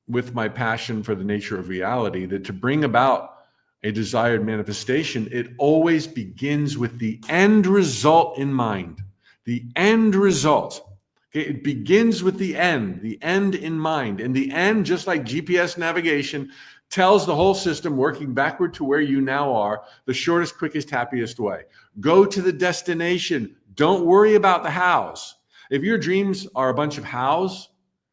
Speaker 1: with my passion for the nature of reality, that to bring about a desired manifestation, it always begins with the end result in mind. The end result. Okay, it begins with the end in mind. And the end, just like GPS navigation, tells the whole system working backward to where you now are, the shortest, quickest, happiest way. Go to the destination. Don't worry about the hows. If your dreams are a bunch of hows,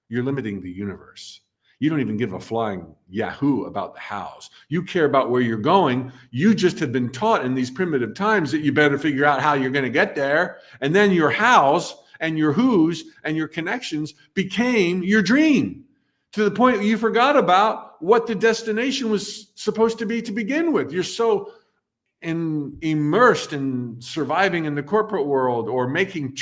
Speaker 1: you're limiting the universe. You don't even give a flying yahoo about the hows. You care about where you're going. You just have been taught in these primitive times that you better figure out how you're going to get there. And then your hows and your who's and your connections became your dream, to the point you forgot about what the destination was supposed to be to begin with. You're so immersed in surviving in the corporate world or making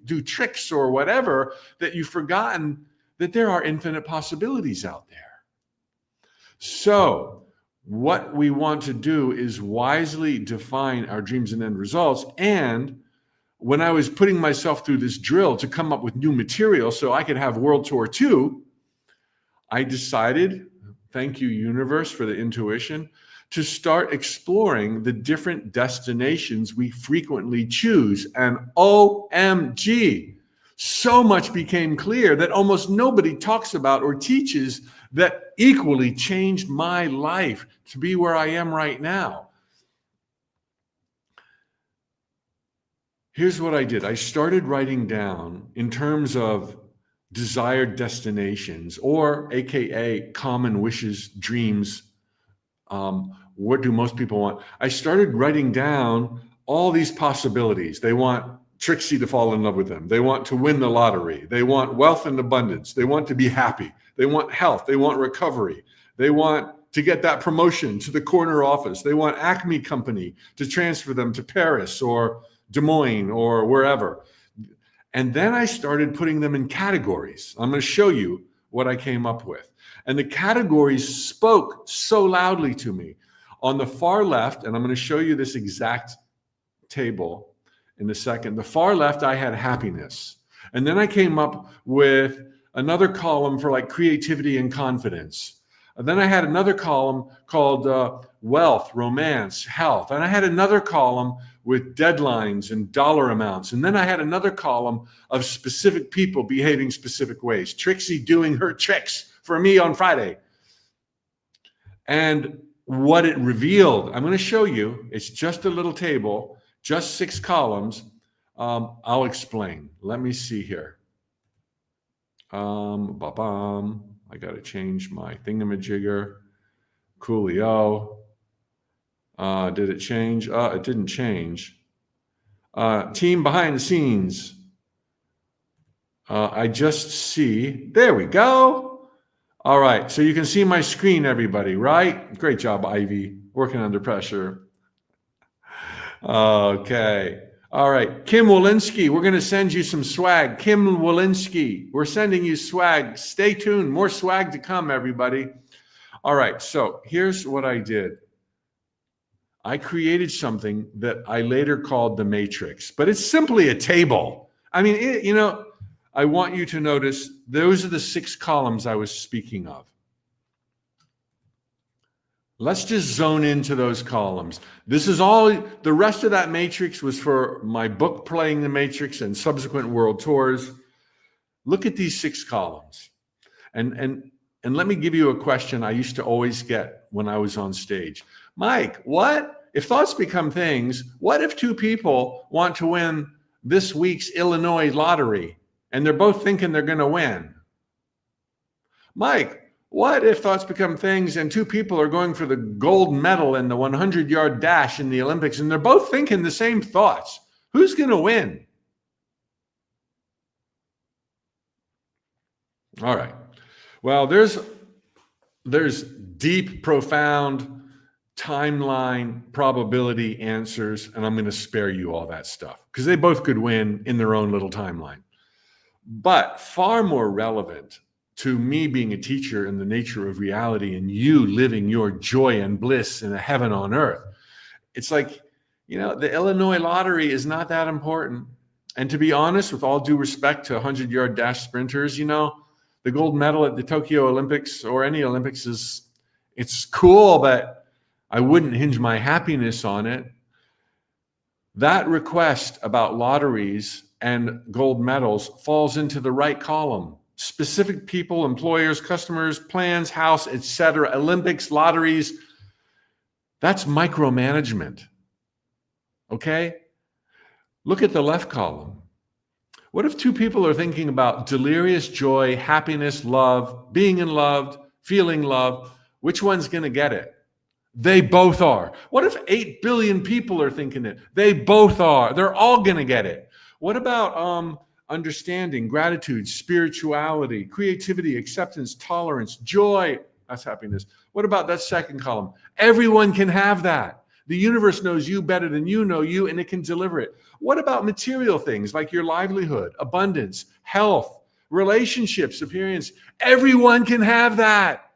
Speaker 1: do tricks or whatever, that you've forgotten that there are infinite possibilities out there. So what we want to do is wisely define our dreams and end results. And when I was putting myself through this drill to come up with new material so I could have World Tour 2, I decided, thank you, universe, for the intuition, to start exploring the different destinations we frequently choose. And OMG, so much became clear that almost nobody talks about or teaches that equally changed my life to be where I am right now. Here's what I did. I started writing down, in terms of desired destinations, or AKA common wishes, dreams, what do most people want? I started writing down all these possibilities. They want Trixie to fall in love with them. They want to win the lottery. They want wealth and abundance. They want to be happy. They want health. They want recovery. They want to get that promotion to the corner office. They want Acme Company to transfer them to Paris or Des Moines or wherever. And then I started putting them in categories. I'm going to show you what I came up with. And the categories spoke so loudly to me. On the far left, and I'm going to show you this exact table in a second. The far left, I had happiness. And then I came up with another column for like creativity and confidence. And then I had another column called wealth, romance, health. And I had another column with deadlines and dollar amounts. And then I had another column of specific people behaving specific ways. Trixie doing her tricks for me on Friday. And what it revealed, I'm going to show you. It's just a little table, just 6 columns. I'll explain. Let me see here. I got to change my thingamajigger. Coolio. Did it change? It didn't change. Team behind the scenes. I just see, there we go. All right, so you can see my screen, everybody, right? Great job, Ivy, working under pressure. Okay. All right, Kim Walensky, we're going to send you some swag. Kim Walensky, we're sending you swag. Stay tuned, more swag to come, everybody. All right, so here's what I did. I created something that I later called the Matrix, but it's simply a table. I mean, I want you to notice those are the 6 columns I was speaking of. Let's just zone into those columns. This is all, the rest of that matrix was for my book, Playing the Matrix, and subsequent world tours. Look at these 6 columns. And let me give you a question I used to always get when I was on stage. Mike, what if thoughts become things? What if 2 people want to win this week's Illinois lottery and they're both thinking they're going to win? Mike, what if thoughts become things and 2 people are going for the gold medal in the 100-yard dash in the Olympics and they're both thinking the same thoughts? Who's going to win? All right. Well, there's deep, profound timeline probability answers, and I'm going to spare you all that stuff because they both could win in their own little timeline. But far more relevant to me being a teacher in the nature of reality and you living your joy and bliss in a heaven on earth. It's like, the Illinois lottery is not that important. And to be honest, with all due respect to 100-yard dash sprinters, the gold medal at the Tokyo Olympics or any Olympics it's cool, but I wouldn't hinge my happiness on it. That request about lotteries and gold medals falls into the right column. Specific people, employers, customers, plans, house, etc. Olympics, lotteries, that's micromanagement. Okay? Look at the left column. What if 2 people are thinking about delirious joy, happiness, love, being in love, feeling love? Which one's going to get it? They both are. What if 8 billion people are thinking it? They both are. They're all going to get it. What about understanding, gratitude, spirituality, creativity, acceptance, tolerance, joy? That's happiness. What about that second column? Everyone can have that. The universe knows you better than you know you, and it can deliver it. What about material things like your livelihood, abundance, health, relationships, appearance? Everyone can have that.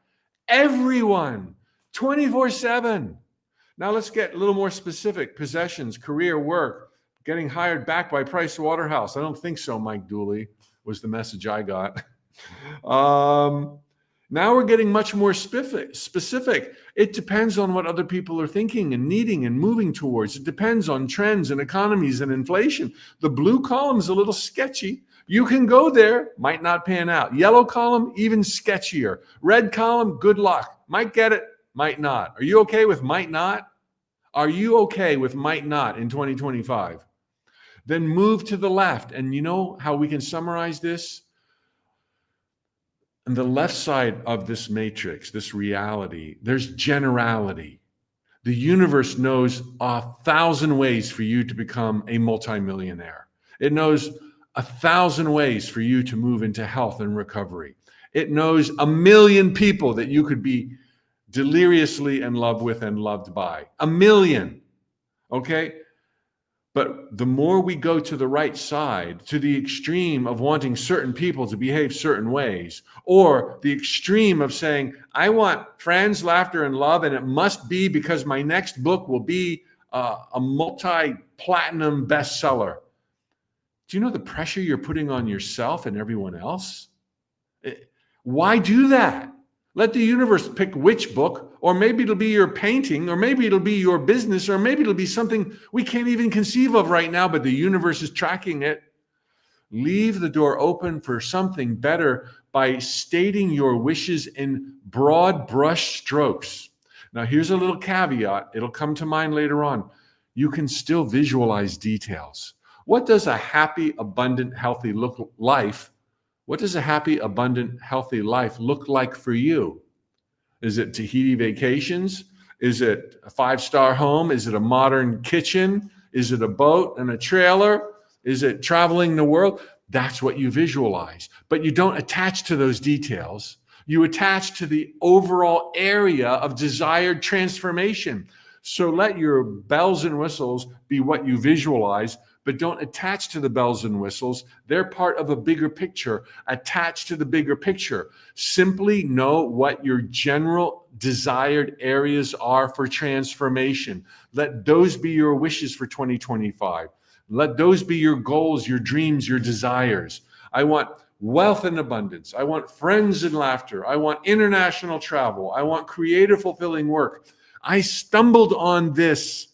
Speaker 1: Everyone. 24/7. Now let's get a little more specific. Possessions, career, work, getting hired back by Price Waterhouse. I don't think so, Mike Dooley, was the message I got. Now we're getting much more specific. It depends on what other people are thinking and needing and moving towards. It depends on trends and economies and inflation. The blue column is a little sketchy. You can go there, might not pan out. Yellow column, even sketchier. Red column, good luck. Might get it, might not. Are you okay with might not? Are you okay with might not in 2025? Then move to the left. And you know how we can summarize this? On the left side of this matrix, this reality, there's generality. The universe knows 1,000 ways for you to become a multimillionaire. It knows 1,000 ways for you to move into health and recovery. It knows 1 million people that you could be deliriously in love with and loved by. 1 million. Okay? But the more we go to the right side, to the extreme of wanting certain people to behave certain ways, or the extreme of saying, I want friends, laughter, and love, and it must be because my next book will be a multi-platinum bestseller. Do you know the pressure you're putting on yourself and everyone else? Why do that? Let the universe pick which book, or maybe it'll be your painting, or maybe it'll be your business, or maybe it'll be something we can't even conceive of right now, but the universe is tracking it. Leave the door open for something better by stating your wishes in broad brush strokes. Now, here's a little caveat. It'll come to mind later on. You can still visualize details. What does a happy, abundant, healthy life What does a happy, abundant, healthy life look like for you? Is it Tahiti vacations? Is it a 5-star home? Is it a modern kitchen? Is it a boat and a trailer? Is it traveling the world? That's what you visualize. But you don't attach to those details. You attach to the overall area of desired transformation. So let your bells and whistles be what you visualize, but don't attach to the bells and whistles. They're part of a bigger picture. Attach to the bigger picture. Simply know what your general desired areas are for transformation. Let those be your wishes for 2025. Let those be your goals, your dreams, your desires. I want wealth and abundance. I want friends and laughter. I want international travel. I want creative, fulfilling work. I stumbled on this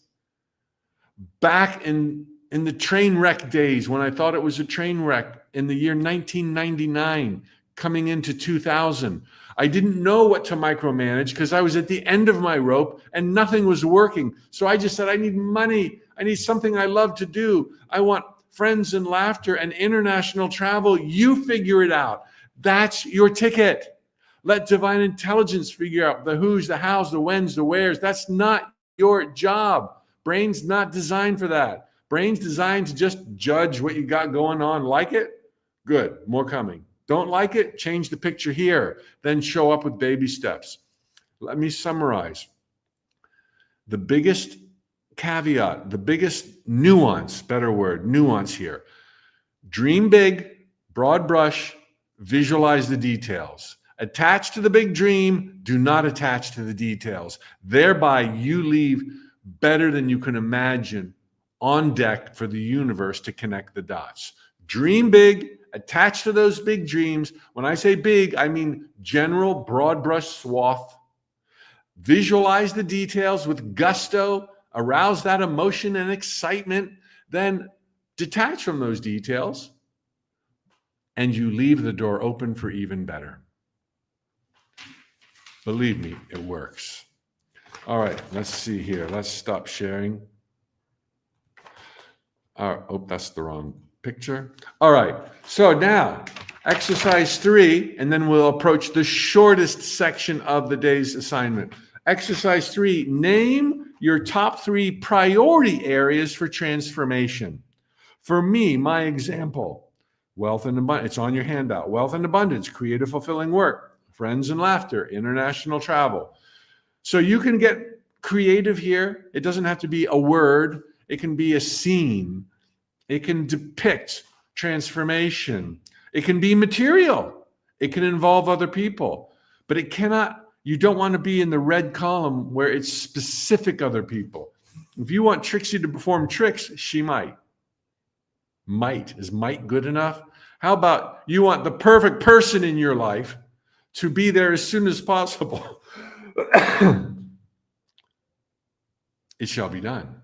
Speaker 1: back in the train wreck days when I thought it was a train wreck in the year 1999, coming into 2000. I didn't know what to micromanage because I was at the end of my rope and nothing was working. So I just said, I need money. I need something I love to do. I want friends and laughter and international travel. You figure it out. That's your ticket. Let divine intelligence figure out the who's, the how's, the when's, the where's. That's not your job. Brain's not designed for that. Brain's designed to just judge what you got going on. Like it? Good. More coming. Don't like it? Change the picture here. Then show up with baby steps. Let me summarize. The biggest caveat, the biggest nuance, better word, nuance here. Dream big, broad brush, visualize the details. Attach to the big dream, do not attach to the details. Thereby, you leave better than you can imagine on deck for the universe to connect the dots. Dream big, attach to those big dreams. When I say big, I mean general, broad brush swath. Visualize the details with gusto, arouse that emotion and excitement, then detach from those details, and you leave the door open for even better. Believe me, it works. All right, let's see here. Let's stop sharing. Oh, that's the wrong picture. All right, so now exercise 3, and then we'll approach the shortest section of the day's assignment. Exercise 3, name your top 3 priority areas for transformation. For me, my example, wealth and abundance, it's on your handout. Wealth and abundance, creative, fulfilling work, friends and laughter, international travel. So you can get creative here. It doesn't have to be a word. It can be a scene. It can depict transformation. It can be material. It can involve other people, but it cannot. You don't want to be in the red column where it's specific other people. If you want Trixie to perform tricks, she might. Might. Is might good enough? How about you want the perfect person in your life to be there as soon as possible? It shall be done.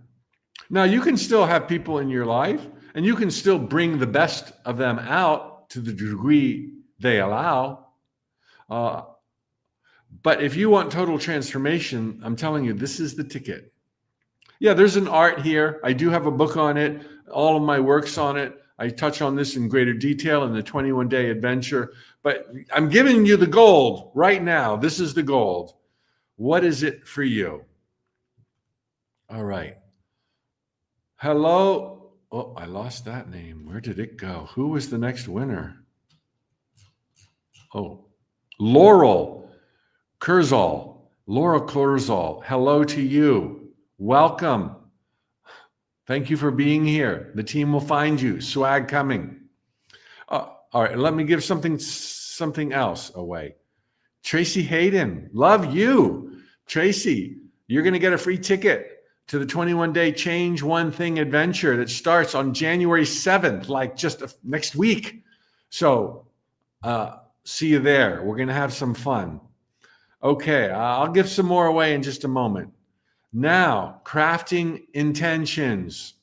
Speaker 1: Now, you can still have people in your life, and you can still bring the best of them out to the degree they allow. But if you want total transformation, I'm telling you, this is the ticket. Yeah, there's an art here. I do have a book on it. All of my work's on it. I touch on this in greater detail in the 21-day adventure. But I'm giving you the gold right now. This is the gold. What is it for you? All right. Hello. Oh, I lost that name. Where did it go? Who was the next winner? Oh, Laurel Kurzal. Laura Kurzal. Hello to you. Welcome. Thank you for being here. The team will find you. Swag coming. All right. Let me give something else away. Tracy Hayden. Love you. Tracy, you're going to get a free ticket to the 21-day Change One Thing adventure that starts on January 7th, like just next week. So see you there. We're going to have some fun. Okay, I'll give some more away in just a moment. Now, crafting intentions.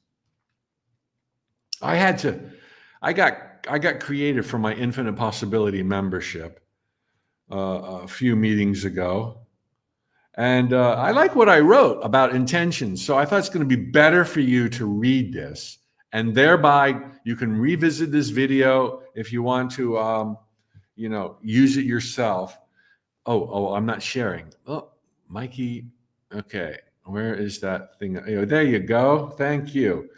Speaker 1: I got creative for my Infinite Possibility membership a few meetings ago. And I like what I wrote about intentions. So I thought it's going to be better for you to read this. And thereby, you can revisit this video if you want to, use it yourself. Oh, I'm not sharing. Oh, Mikey. Okay. Where is that thing? Oh, there you go. Thank you.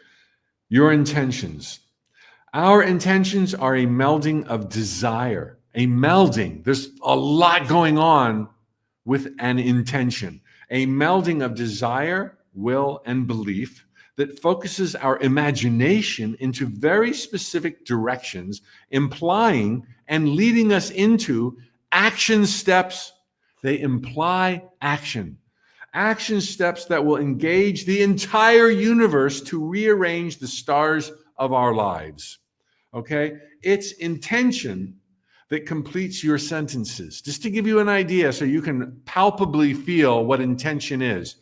Speaker 1: Your intentions. Our intentions are a melding of desire, a melding. There's a lot going on with an intention, a melding of desire, will, and belief that focuses our imagination into very specific directions, implying and leading us into action steps. They imply action. Action steps that will engage the entire universe to rearrange the stars of our lives. Okay? It's intention that completes your sentences. Just to give you an idea so you can palpably feel what intention is.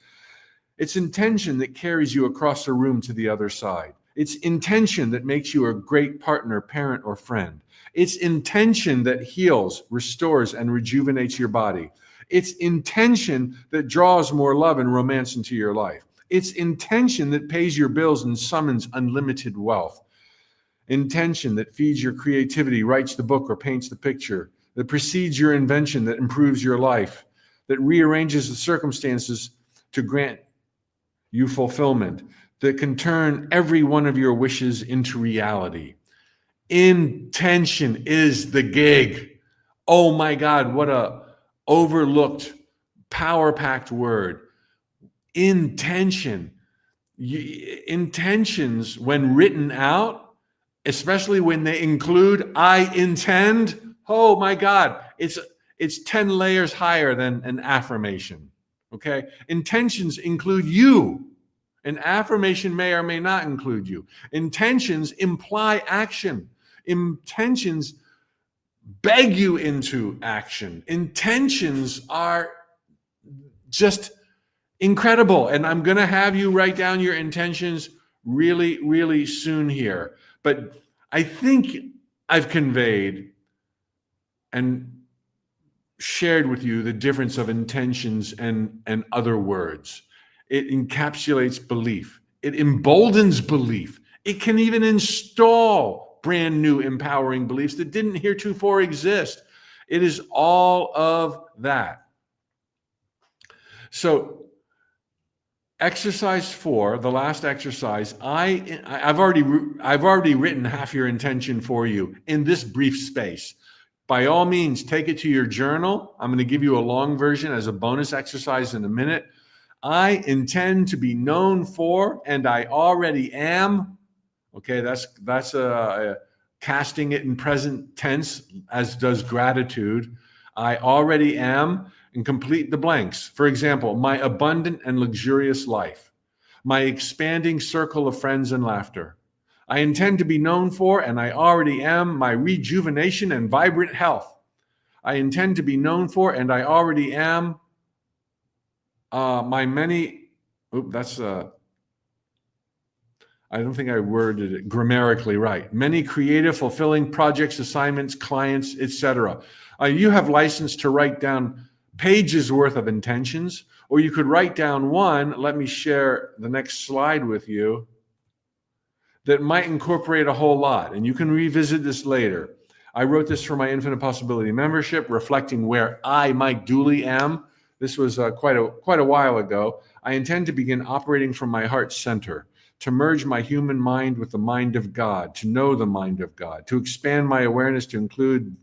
Speaker 1: It's intention that carries you across the room to the other side. It's intention that makes you a great partner, parent, or friend. It's intention that heals, restores, and rejuvenates your body. It's intention that draws more love and romance into your life. It's intention that pays your bills and summons unlimited wealth. Intention that feeds your creativity, writes the book, or paints the picture, that precedes your invention, that improves your life, that rearranges the circumstances to grant you fulfillment, that can turn every one of your wishes into reality. Intention is the gig. Oh my God, what a overlooked, power-packed word. Intention. Intentions, when written out, especially when they include I intend, oh my God, it's 10 layers higher than an affirmation. Okay? Intentions include you. An affirmation may or may not include you. Intentions imply action. Intentions beg you into action. Intentions are just incredible. And I'm going to have you write down your intentions really, really soon here. But I think I've conveyed and shared with you the difference of intentions and other words. It encapsulates belief. It emboldens belief. It can even install brand new empowering beliefs that didn't heretofore exist. It is all of that. So exercise 4, the last exercise, I've already written half your intention for you in this brief space. By all means, take it to your journal. I'm going to give you a long version as a bonus exercise in a minute. I intend to be known for, and I already am. Okay, that's casting it in present tense, as does gratitude. I already am, and complete the blanks. For example, my abundant and luxurious life, my expanding circle of friends and laughter. I intend to be known for, and I already am, my rejuvenation and vibrant health. I intend to be known for, and I already am, my many, I don't think I worded it grammatically right. Many creative, fulfilling projects, assignments, clients, etc. You have license to write down pages worth of intentions, or you could write down one. Let me share the next slide with you that might incorporate a whole lot, and you can revisit this later. I wrote this for my Infinite Possibility membership, reflecting where I, Mike Dooley, am. This was quite a while ago. I intend to begin operating from my heart center, to merge my human mind with the mind of God, to know the mind of God, to expand my awareness to include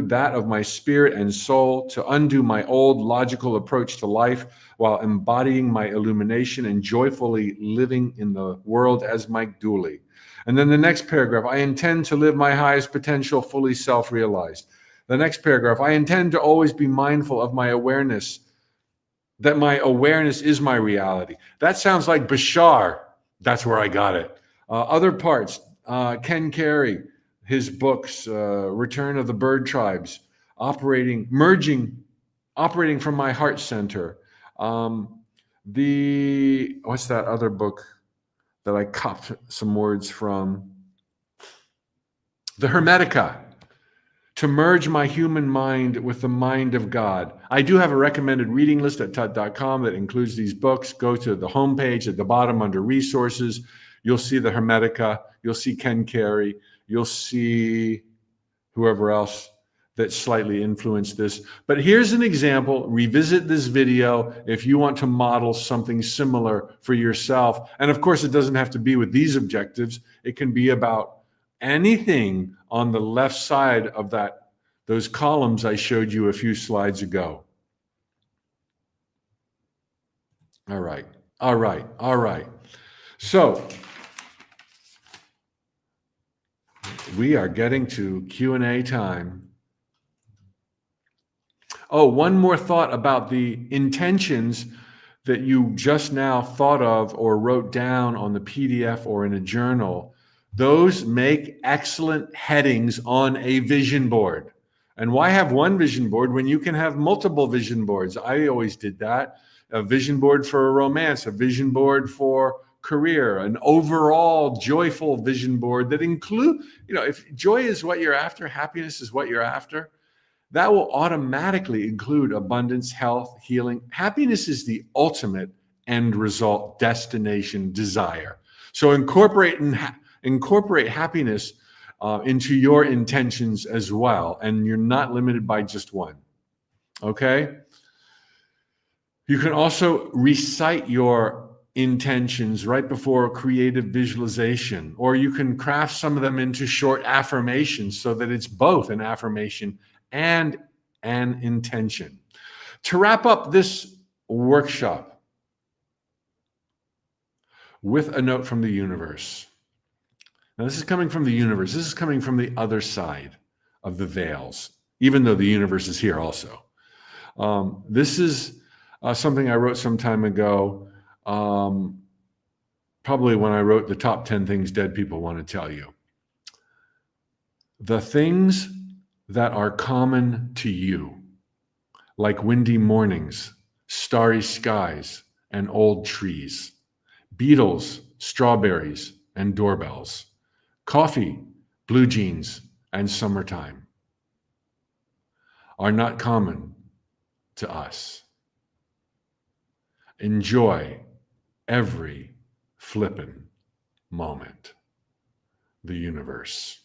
Speaker 1: that of my spirit and soul, to undo my old logical approach to life while embodying my illumination and joyfully living in the world as Mike Dooley. And then the next paragraph, I intend to live my highest potential fully self-realized. The next paragraph, I intend to always be mindful of my awareness, that my awareness is my reality. That sounds like Bashar. That's where I got it. Other parts, Ken Carey, his books, Return of the Bird Tribes, operating from my heart center. What's that other book that I copped some words from? The Hermetica. To merge my human mind with the mind of God. I do have a recommended reading list at tut.com that includes these books. Go to the homepage at the bottom under resources. You'll see the Hermetica. You'll see Ken Carey. You'll see whoever else. that slightly influenced this. But here's an example. Revisit this video if you want to model something similar for yourself. And of course, it doesn't have to be with these objectives. It can be about anything on the left side of those columns I showed you a few slides ago. All right. So we are getting to Q&A time. Oh, one more thought about the intentions that you just now thought of or wrote down on the PDF or in a journal. Those make excellent headings on a vision board. And why have one vision board when you can have multiple vision boards? I always did that. A vision board for a romance, a vision board for career, an overall joyful vision board that include, if joy is what you're after, happiness is what you're after, that will automatically include abundance, health, healing. Happiness is the ultimate end result, destination, desire. So incorporate happiness into your intentions as well. And you're not limited by just one. Okay? You can also recite your intentions right before creative visualization, or you can craft some of them into short affirmations so that it's both an affirmation and an intention. To wrap up this workshop with a note from the universe. Now, this is coming from the universe. This is coming from the other side of the veils, even though the universe is here also. This is something I wrote some time ago, probably when I wrote the top 10 things dead people want to tell you. The things that are common to you, like windy mornings, starry skies, and old trees, beetles, strawberries, and doorbells, coffee, blue jeans, and summertime, are not common to us. Enjoy every flippin' moment. The universe.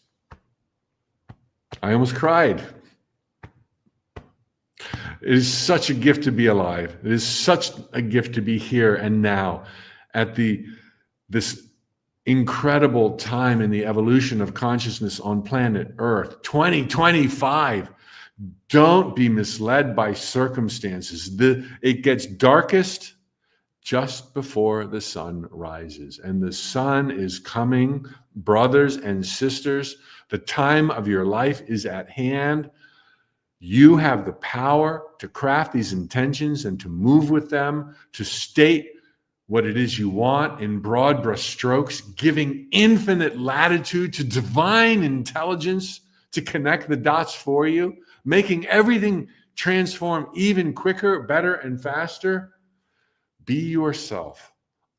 Speaker 1: I almost cried. It is such a gift to be alive. It is such a gift to be here and now at this incredible time in the evolution of consciousness on planet Earth. 2025. Don't be misled by circumstances. It gets darkest just before the sun rises, and the sun is coming, brothers and sisters. The time of your life is at hand. You have the power to craft these intentions and to move with them, to state what it is you want in broad brush strokes, giving infinite latitude to divine intelligence to connect the dots for you, making everything transform even quicker, better, and faster. Be yourself.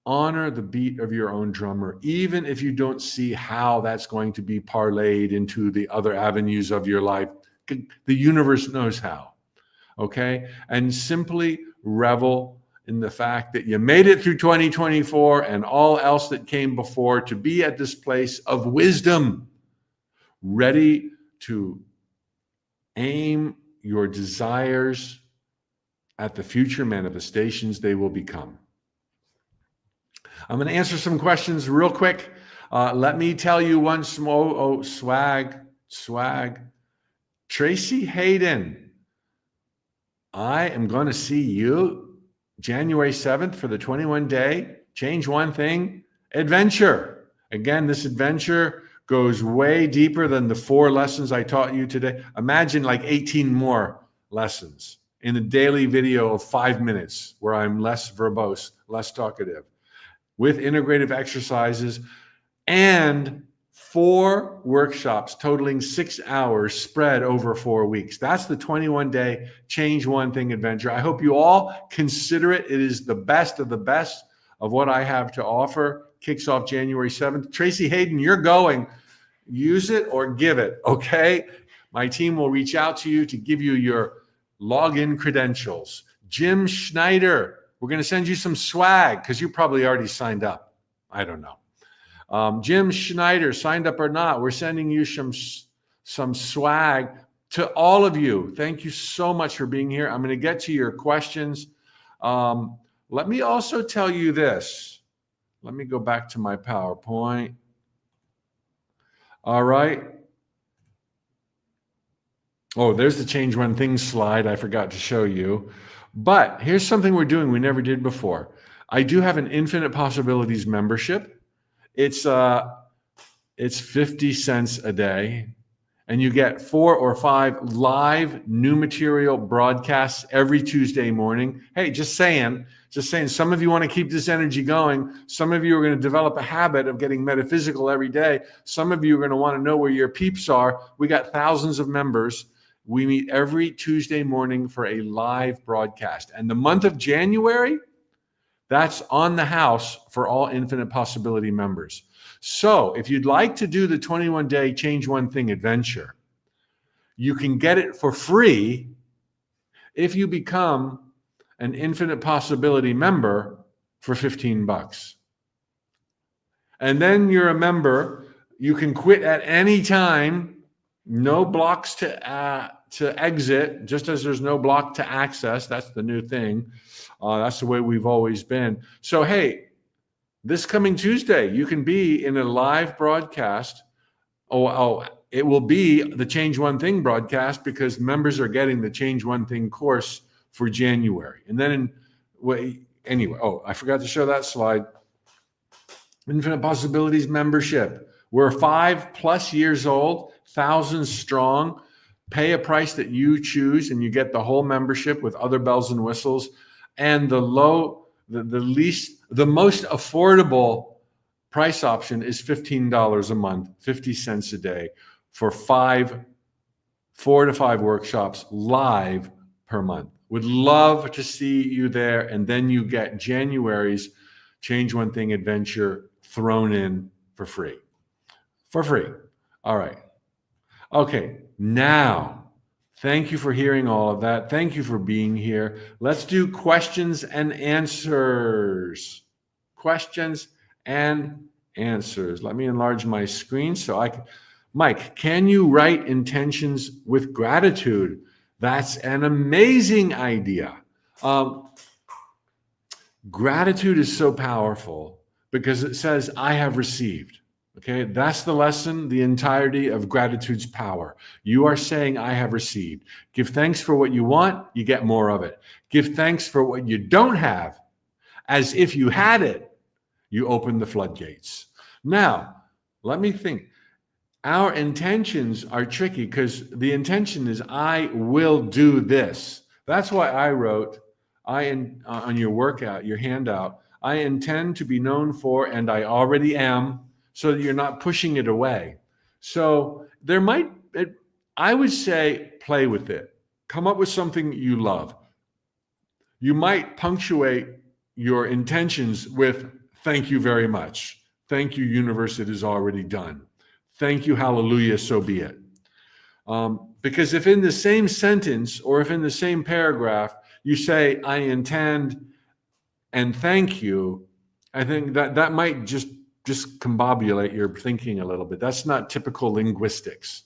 Speaker 1: Honor the beat of your own drummer, even if you don't see how that's going to be parlayed into the other avenues of your life. The universe knows how, okay? And simply revel in the fact that you made it through 2024 and all else that came before to be at this place of wisdom, ready to aim your desires at the future manifestations they will become. I'm going to answer some questions real quick. Let me tell you once more. Swag. Tracy Hayden, I am going to see you January 7th for the 21-day Change One Thing adventure. Again, this adventure goes way deeper than the 4 lessons I taught you today. Imagine like 18 more lessons in a daily video of 5 minutes where I'm less verbose, less talkative, with integrative exercises and 4 workshops totaling 6 hours spread over 4 weeks. That's the 21-day Change One Thing adventure. I hope you all consider it. It is the best of the best of what I have to offer. Kicks off January 7th. Tracy Hayden, you're going. Use it or give it, okay? My team will reach out to you to give you your login credentials. Jim Schneider, we're going to send you some swag because you probably already signed up. I don't know. Jim Schneider, signed up or not, we're sending you some swag To all of you, thank you so much for being here. I'm going to get to your questions. Let me also tell you this. Let me go back to my PowerPoint. All right. Oh, there's the change one thing slide I forgot to show you. But here's something we're doing we never did before. I do have an Infinite Possibilities membership. It's 50 cents a day, and you get 4 or 5 live new material broadcasts every Tuesday morning. Hey, just saying, some of you want to keep this energy going. Some of you are going to develop a habit of getting metaphysical every day. Some of you are going to want to know where your peeps are. We got thousands of members. We meet every Tuesday morning for a live broadcast. And the month of January, that's on the house for all Infinite Possibility members. So if you'd like to do the 21-day Change One Thing adventure, you can get it for free if you become an Infinite Possibility member for $15. And then you're a member. You can quit at any time. No blocks to exit, just as there's no block to access. That's the new thing. That's the way we've always been. So, hey, this coming Tuesday, you can be in a live broadcast. It will be the Change One Thing broadcast because members are getting the Change One Thing course for January. And then, I forgot to show that slide. Infinite Possibilities membership. We're 5+ years old, thousands strong. Pay a price that you choose, and you get the whole membership with other bells and whistles. And the most affordable price option is $15 a month, 50 cents a day for 4 to 5 workshops live per month. Would love to see you there. And then you get January's Change One Thing adventure thrown in for free. All right. Okay. Now, thank you for hearing all of that. Thank you for being here. Let's do questions and answers. Questions and answers. Let me enlarge my screen so I can. Mike, can you write intentions with gratitude? That's an amazing idea. Gratitude is so powerful because it says, I have received. Okay, that's the lesson, the entirety of gratitude's power. You are saying, I have received. Give thanks for what you want, you get more of it. Give thanks for what you don't have, as if you had it, you open the floodgates. Now, let me think. Our intentions are tricky because the intention is, I will do this. That's why I wrote, on your workout, your handout, I intend to be known for, and I already am, so that you're not pushing it away. So I would say, play with it. Come up with something you love. You might punctuate your intentions with, thank you very much. Thank you, universe, it is already done. Thank you, hallelujah, so be it. Because if in the same sentence or if in the same paragraph, you say, I intend and thank you, I think that might just discombobulate your thinking a little bit. That's not typical linguistics.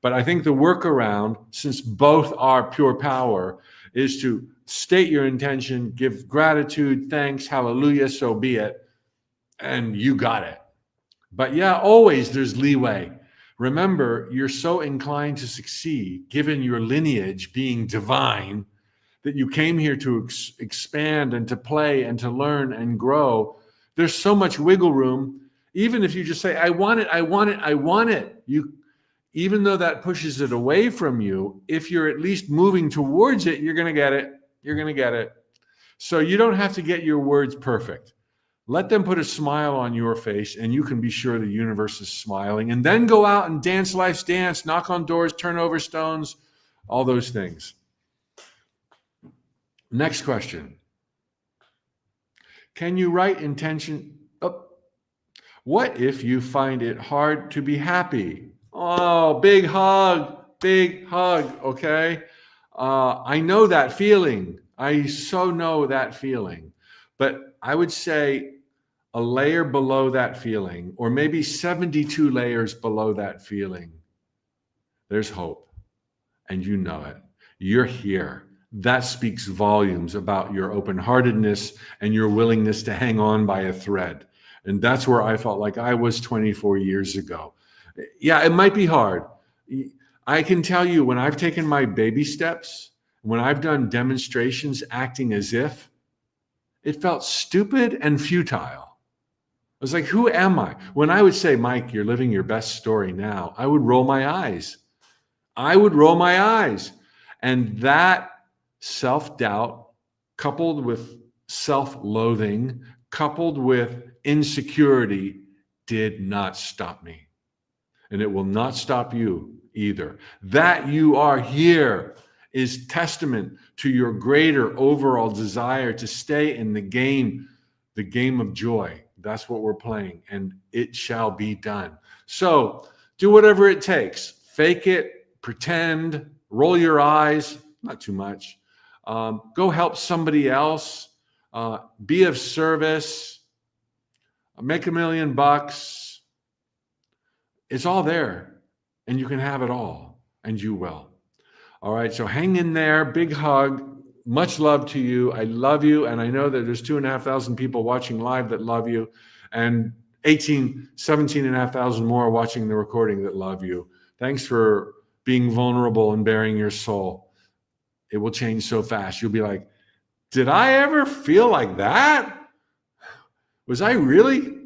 Speaker 1: But I think the workaround, since both are pure power, is to state your intention, give gratitude, thanks, hallelujah, so be it, and you got it. But yeah, always there's leeway. Remember, you're so inclined to succeed, given your lineage being divine, that you came here to expand and to play and to learn and grow. There's so much wiggle room. Even if you just say, I want it, I want it, I want it. Even though that pushes it away from you, if you're at least moving towards it, you're going to get it. You're going to get it. So you don't have to get your words perfect. Let them put a smile on your face, and you can be sure the universe is smiling. And then go out and dance life's dance, knock on doors, turn over stones, all those things. Next question. Can you write intention? What if you find it hard to be happy? Oh, big hug, okay? I know that feeling. I so know that feeling. But I would say a layer below that feeling, or maybe 72 layers below that feeling, there's hope. and you know it. You're here. That speaks volumes about your open-heartedness and your willingness to hang on by a thread. And that's where I felt like I was 24 years ago. Yeah, it might be hard. I can tell you, when I've taken my baby steps, when I've done demonstrations acting as if, it felt stupid and futile. I was like, who am I? When I would say, Mike, you're living your best story now, I would roll my eyes. I would roll my eyes. And that self-doubt, coupled with self-loathing, coupled with insecurity, did not stop me. And it will not stop you either. That you are here is testament to your greater overall desire to stay in the game of joy. That's what we're playing, and it shall be done. So do whatever it takes. Fake it, pretend, roll your eyes, not too much. Go help somebody else. Be of service. Make $1 million. It's all there, and you can have it all, and you will. All right, so hang in there. Big hug. Much love to you. I love you, and I know that there's 2,500 people watching live that love you, and 17,500 more watching the recording that love you. Thanks for being vulnerable and bearing your soul. It will change so fast. You'll be like, did I ever feel like that? Was I really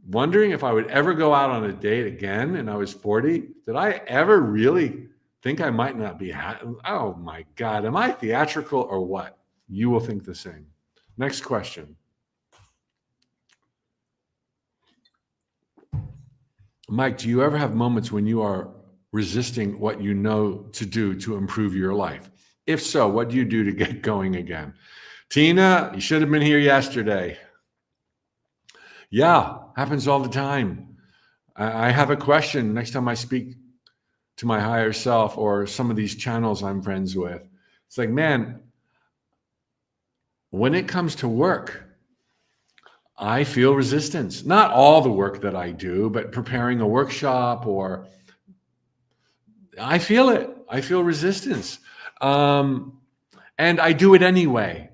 Speaker 1: wondering if I would ever go out on a date again and I was 40? Did I ever really think I might not be happy? Oh my God, am I theatrical or what? You will think the same. Next question. Mike, do you ever have moments when you are resisting what you know to do to improve your life? If so, what do you do to get going again? Tina, you should have been here yesterday. Yeah, happens all the time. I have a question next time I speak to my higher self or some of these channels I'm friends with. It's like, man, when it comes to work, I feel resistance. Not all the work that I do, but preparing a workshop, or I feel it. I feel resistance. And I do it anyway,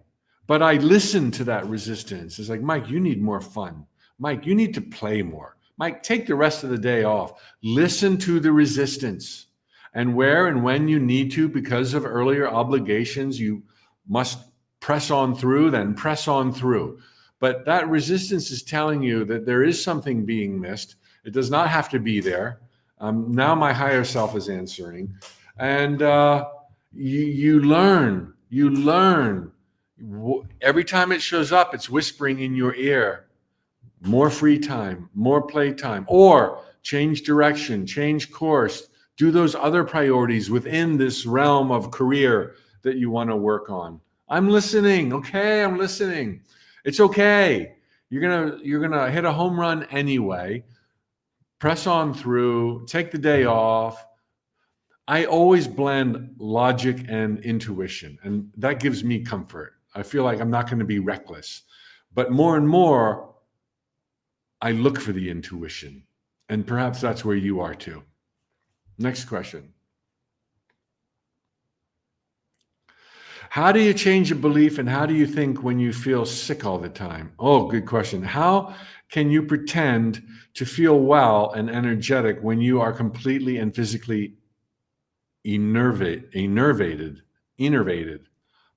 Speaker 1: but I listen to that resistance. It's like, Mike, you need more fun. Mike, you need to play more. Mike, take the rest of the day off. Listen to the resistance. And where and when you need to, because of earlier obligations, you must press on through, then press on through. But that resistance is telling you that there is something being missed. It does not have to be there. Now my higher self is answering. And you learn. Every time it shows up, it's whispering in your ear. More free time, more play time, or change direction, change course, do those other priorities within this realm of career that you want to work on. I'm listening. Okay, I'm listening. It's okay. You're gonna hit a home run anyway. Press on through, take the day off. I always blend logic and intuition, and that gives me comfort. I feel like I'm not going to be reckless, but more and more, I look for the intuition, and perhaps that's where you are too. Next question. How do you change a belief, and how do you think when you feel sick all the time? Oh, good question. How can you pretend to feel well and energetic when you are completely and physically enervated?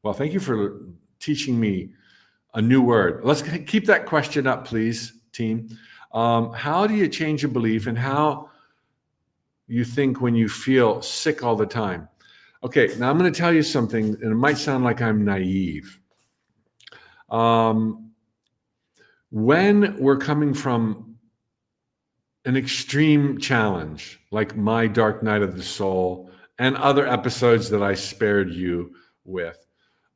Speaker 1: Well, thank you for teaching me a new word. Let's keep that question up, please, team. How do you change a belief, and how you think when you feel sick all the time? Okay, now I'm going to tell you something, and it might sound like I'm naive. When we're coming from an extreme challenge, like my dark night of the soul and other episodes that I spared you with,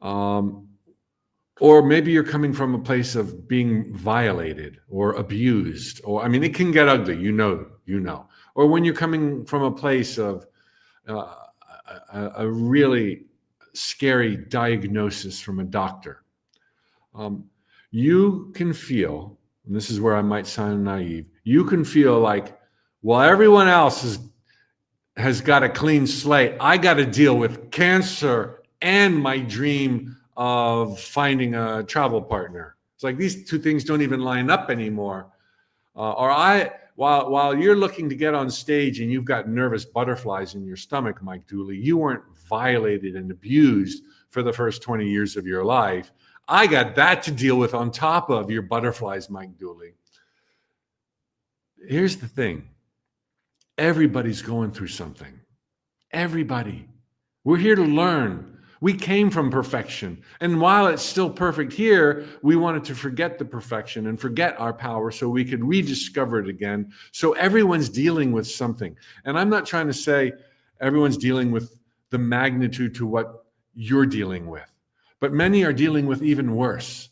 Speaker 1: or maybe you're coming from a place of being violated or abused, or, I mean, it can get ugly, you know. Or when you're coming from a place of a really scary diagnosis from a doctor, you can feel, and this is where I might sound naive, you can feel like, well, everyone else has got a clean slate. I got to deal with cancer and my dream of finding a travel partner. It's like these two things don't even line up anymore. While you're looking to get on stage and you've got nervous butterflies in your stomach, Mike Dooley, you weren't violated and abused for the first 20 years of your life. I got that to deal with on top of your butterflies, Mike Dooley. Here's the thing. Everybody's going through something. Everybody. We're here to learn. We came from perfection. And while it's still perfect here, we wanted to forget the perfection and forget our power so we could rediscover it again. So everyone's dealing with something. And I'm not trying to say everyone's dealing with the magnitude to what you're dealing with, but many are dealing with even worse.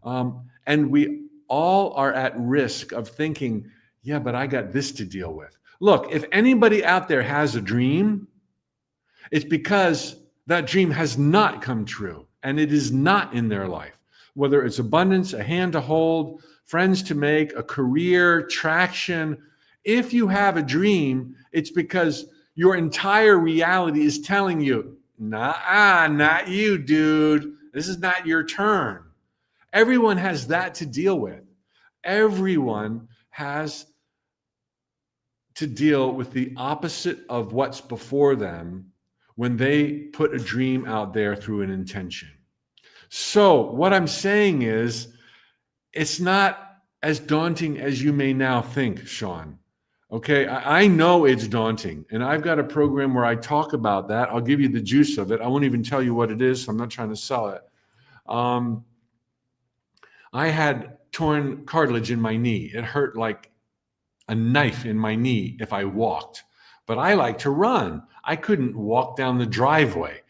Speaker 1: And we all are at risk of thinking, yeah, but I got this to deal with. Look, if anybody out there has a dream, it's because that dream has not come true and it is not in their life. Whether it's abundance, a hand to hold, friends to make, a career, traction. If you have a dream, it's because your entire reality is telling you, nah, not you, dude. This is not your turn. Everyone has that to deal with. Everyone has to deal with the opposite of what's before them when they put a dream out there through an intention. So what I'm saying is, it's not as daunting as you may now think, Sean. Okay, I know it's daunting, and I've got a program where I talk about that. I'll give you the juice of it. I won't even tell you what it is, so I'm not trying to sell it. I had torn cartilage in my knee. It hurt like a knife in my knee if I walked, but I like to run. I couldn't walk down the driveway.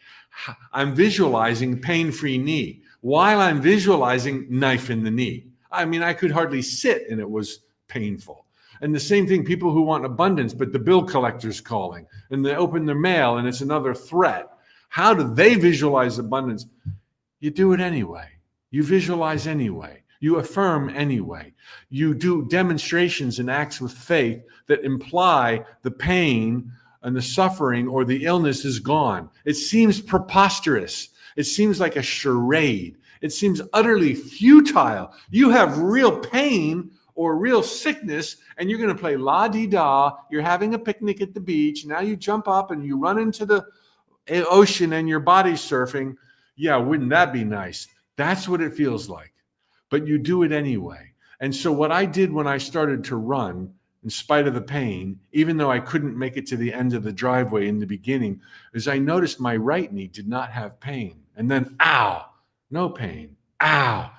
Speaker 1: I'm visualizing pain-free knee while I'm visualizing knife in the knee. I mean, I could hardly sit and it was painful. And the same thing, people who want abundance, but the bill collector's calling and they open their mail and it's another threat. How do they visualize abundance? You do it anyway. You visualize anyway. You affirm anyway. You do demonstrations and acts with faith that imply the pain and the suffering or the illness is gone. It seems preposterous. It seems like a charade. It seems utterly futile. You have real pain or real sickness and you're going to play la-di-da. You're having a picnic at the beach. Now you jump up and you run into the ocean and your body's surfing. Yeah, wouldn't that be nice? That's what it feels like. But you do it anyway. And so what I did when I started to run, in spite of the pain, even though I couldn't make it to the end of the driveway in the beginning, is I noticed my right knee did not have pain. And then, ow, no pain, ow.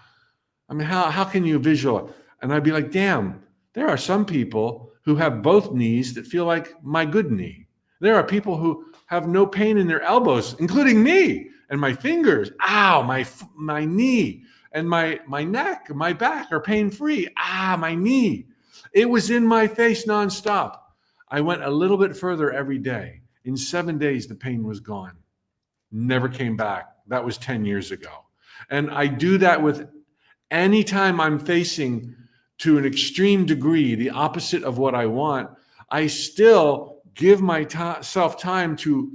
Speaker 1: I mean, how can you visualize? And I'd be like, damn, there are some people who have both knees that feel like my good knee. There are people who have no pain in their elbows, including me, and my fingers, ow, my knee. And my neck, my back are pain-free. My knee. It was in my face nonstop. I went a little bit further every day. In 7 days, the pain was gone. Never came back. That was 10 years ago. And I do that with any time I'm facing to an extreme degree, the opposite of what I want, I still give myself time to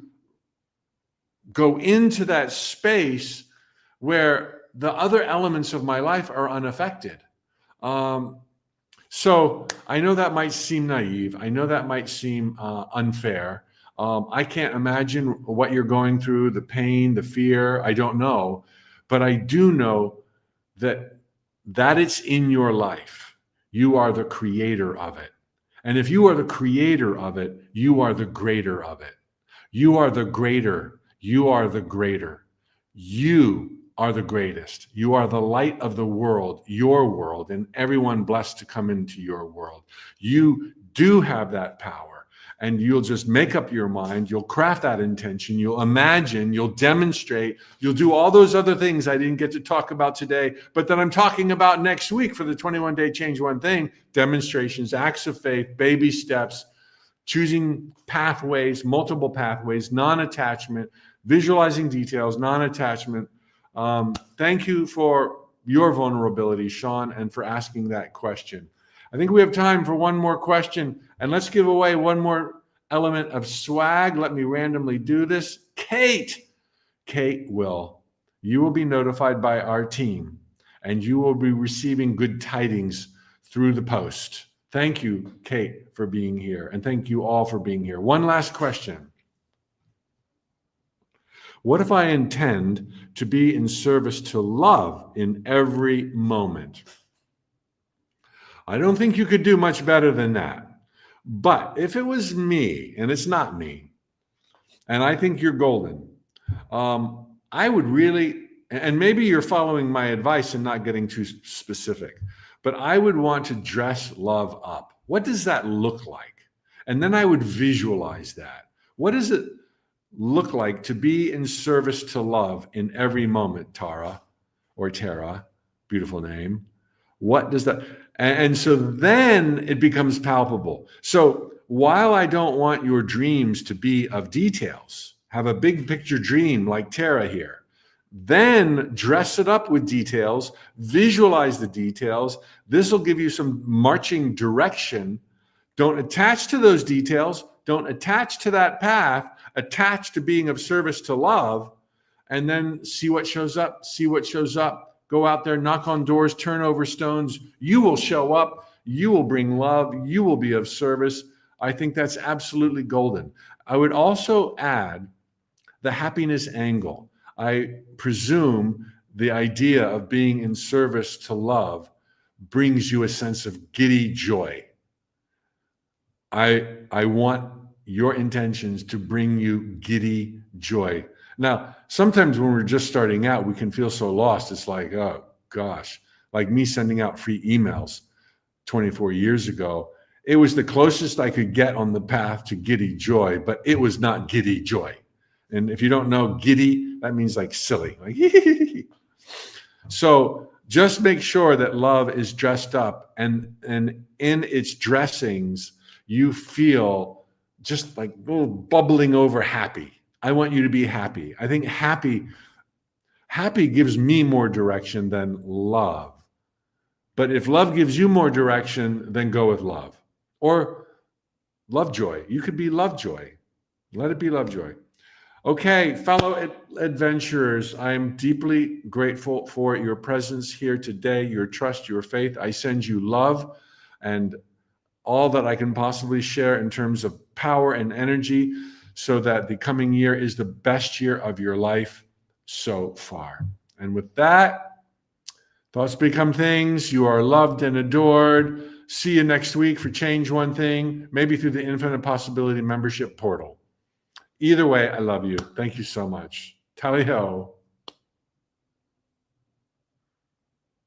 Speaker 1: go into that space where the other elements of my life are unaffected. So I know that might seem naive. I know that might seem unfair. I can't imagine what you're going through, the pain, the fear. I don't know. But I do know that it's in your life. You are the creator of it. And if you are the creator of it, you are the greater of it. You are the greater. You are the greater. You are the greatest. You are the light of the world, your world, and everyone blessed to come into your world. You do have that power, and you'll just make up your mind. You'll craft that intention. You'll imagine. You'll demonstrate. You'll do all those other things I didn't get to talk about today, but that I'm talking about next week for the 21-day Change One Thing, demonstrations, acts of faith, baby steps, choosing pathways, multiple pathways, non-attachment, visualizing details, non-attachment. Thank you for your vulnerability, Sean, and for asking that question. I think we have time for one more question, and let's give away one more element of swag. Let me randomly do this. Kate will. You will be notified by our team, and you will be receiving good tidings through the post. Thank you, Kate, for being here, and thank you all for being here. One last question. What if I intend to be in service to love in every moment? I don't think you could do much better than that. But if it was me, and it's not me, and I think you're golden, I would really, and maybe you're following my advice and not getting too specific, but I would want to dress love up. What does that look like? And then I would visualize that. What does it look like to be in service to love in every moment, Tara, or Tara, beautiful name? What does that, and so then it becomes palpable. So while I don't want your dreams to be of details, have a big picture dream like Tara here, then dress it up with details, visualize the details. This will give you some marching direction. Don't attach to those details. Don't attach to that path. Attach to being of service to love, and then see what shows up. See what shows up. Go out there, knock on doors, turn over stones. You will show up. You will bring love. You will be of service. I think that's absolutely golden. I would also add the happiness angle. I presume the idea of being in service to love brings you a sense of giddy joy. I want your intentions to bring you giddy joy. Now, sometimes when we're just starting out, we can feel so lost. It's like, oh gosh, like me sending out free emails 24 years ago. It was the closest I could get on the path to giddy joy, but it was not giddy joy. And if you don't know giddy, that means like silly. Like, so just make sure that love is dressed up, and in its dressings, you feel just like bubbling over happy. I want you to be happy. I think happy gives me more direction than love. But if love gives you more direction, then go with love. Or Lovejoy. You could be Lovejoy. Let it be Lovejoy. Okay, fellow adventurers, I am deeply grateful for your presence here today, your trust, your faith. I send you love and all that I can possibly share in terms of power and energy, so that the coming year is the best year of your life so far. And with that, thoughts become things. You are loved and adored. See you next week for Change One Thing, maybe through the Infinite Possibility membership portal. Either way, I love you. Thank you so much. Tally ho.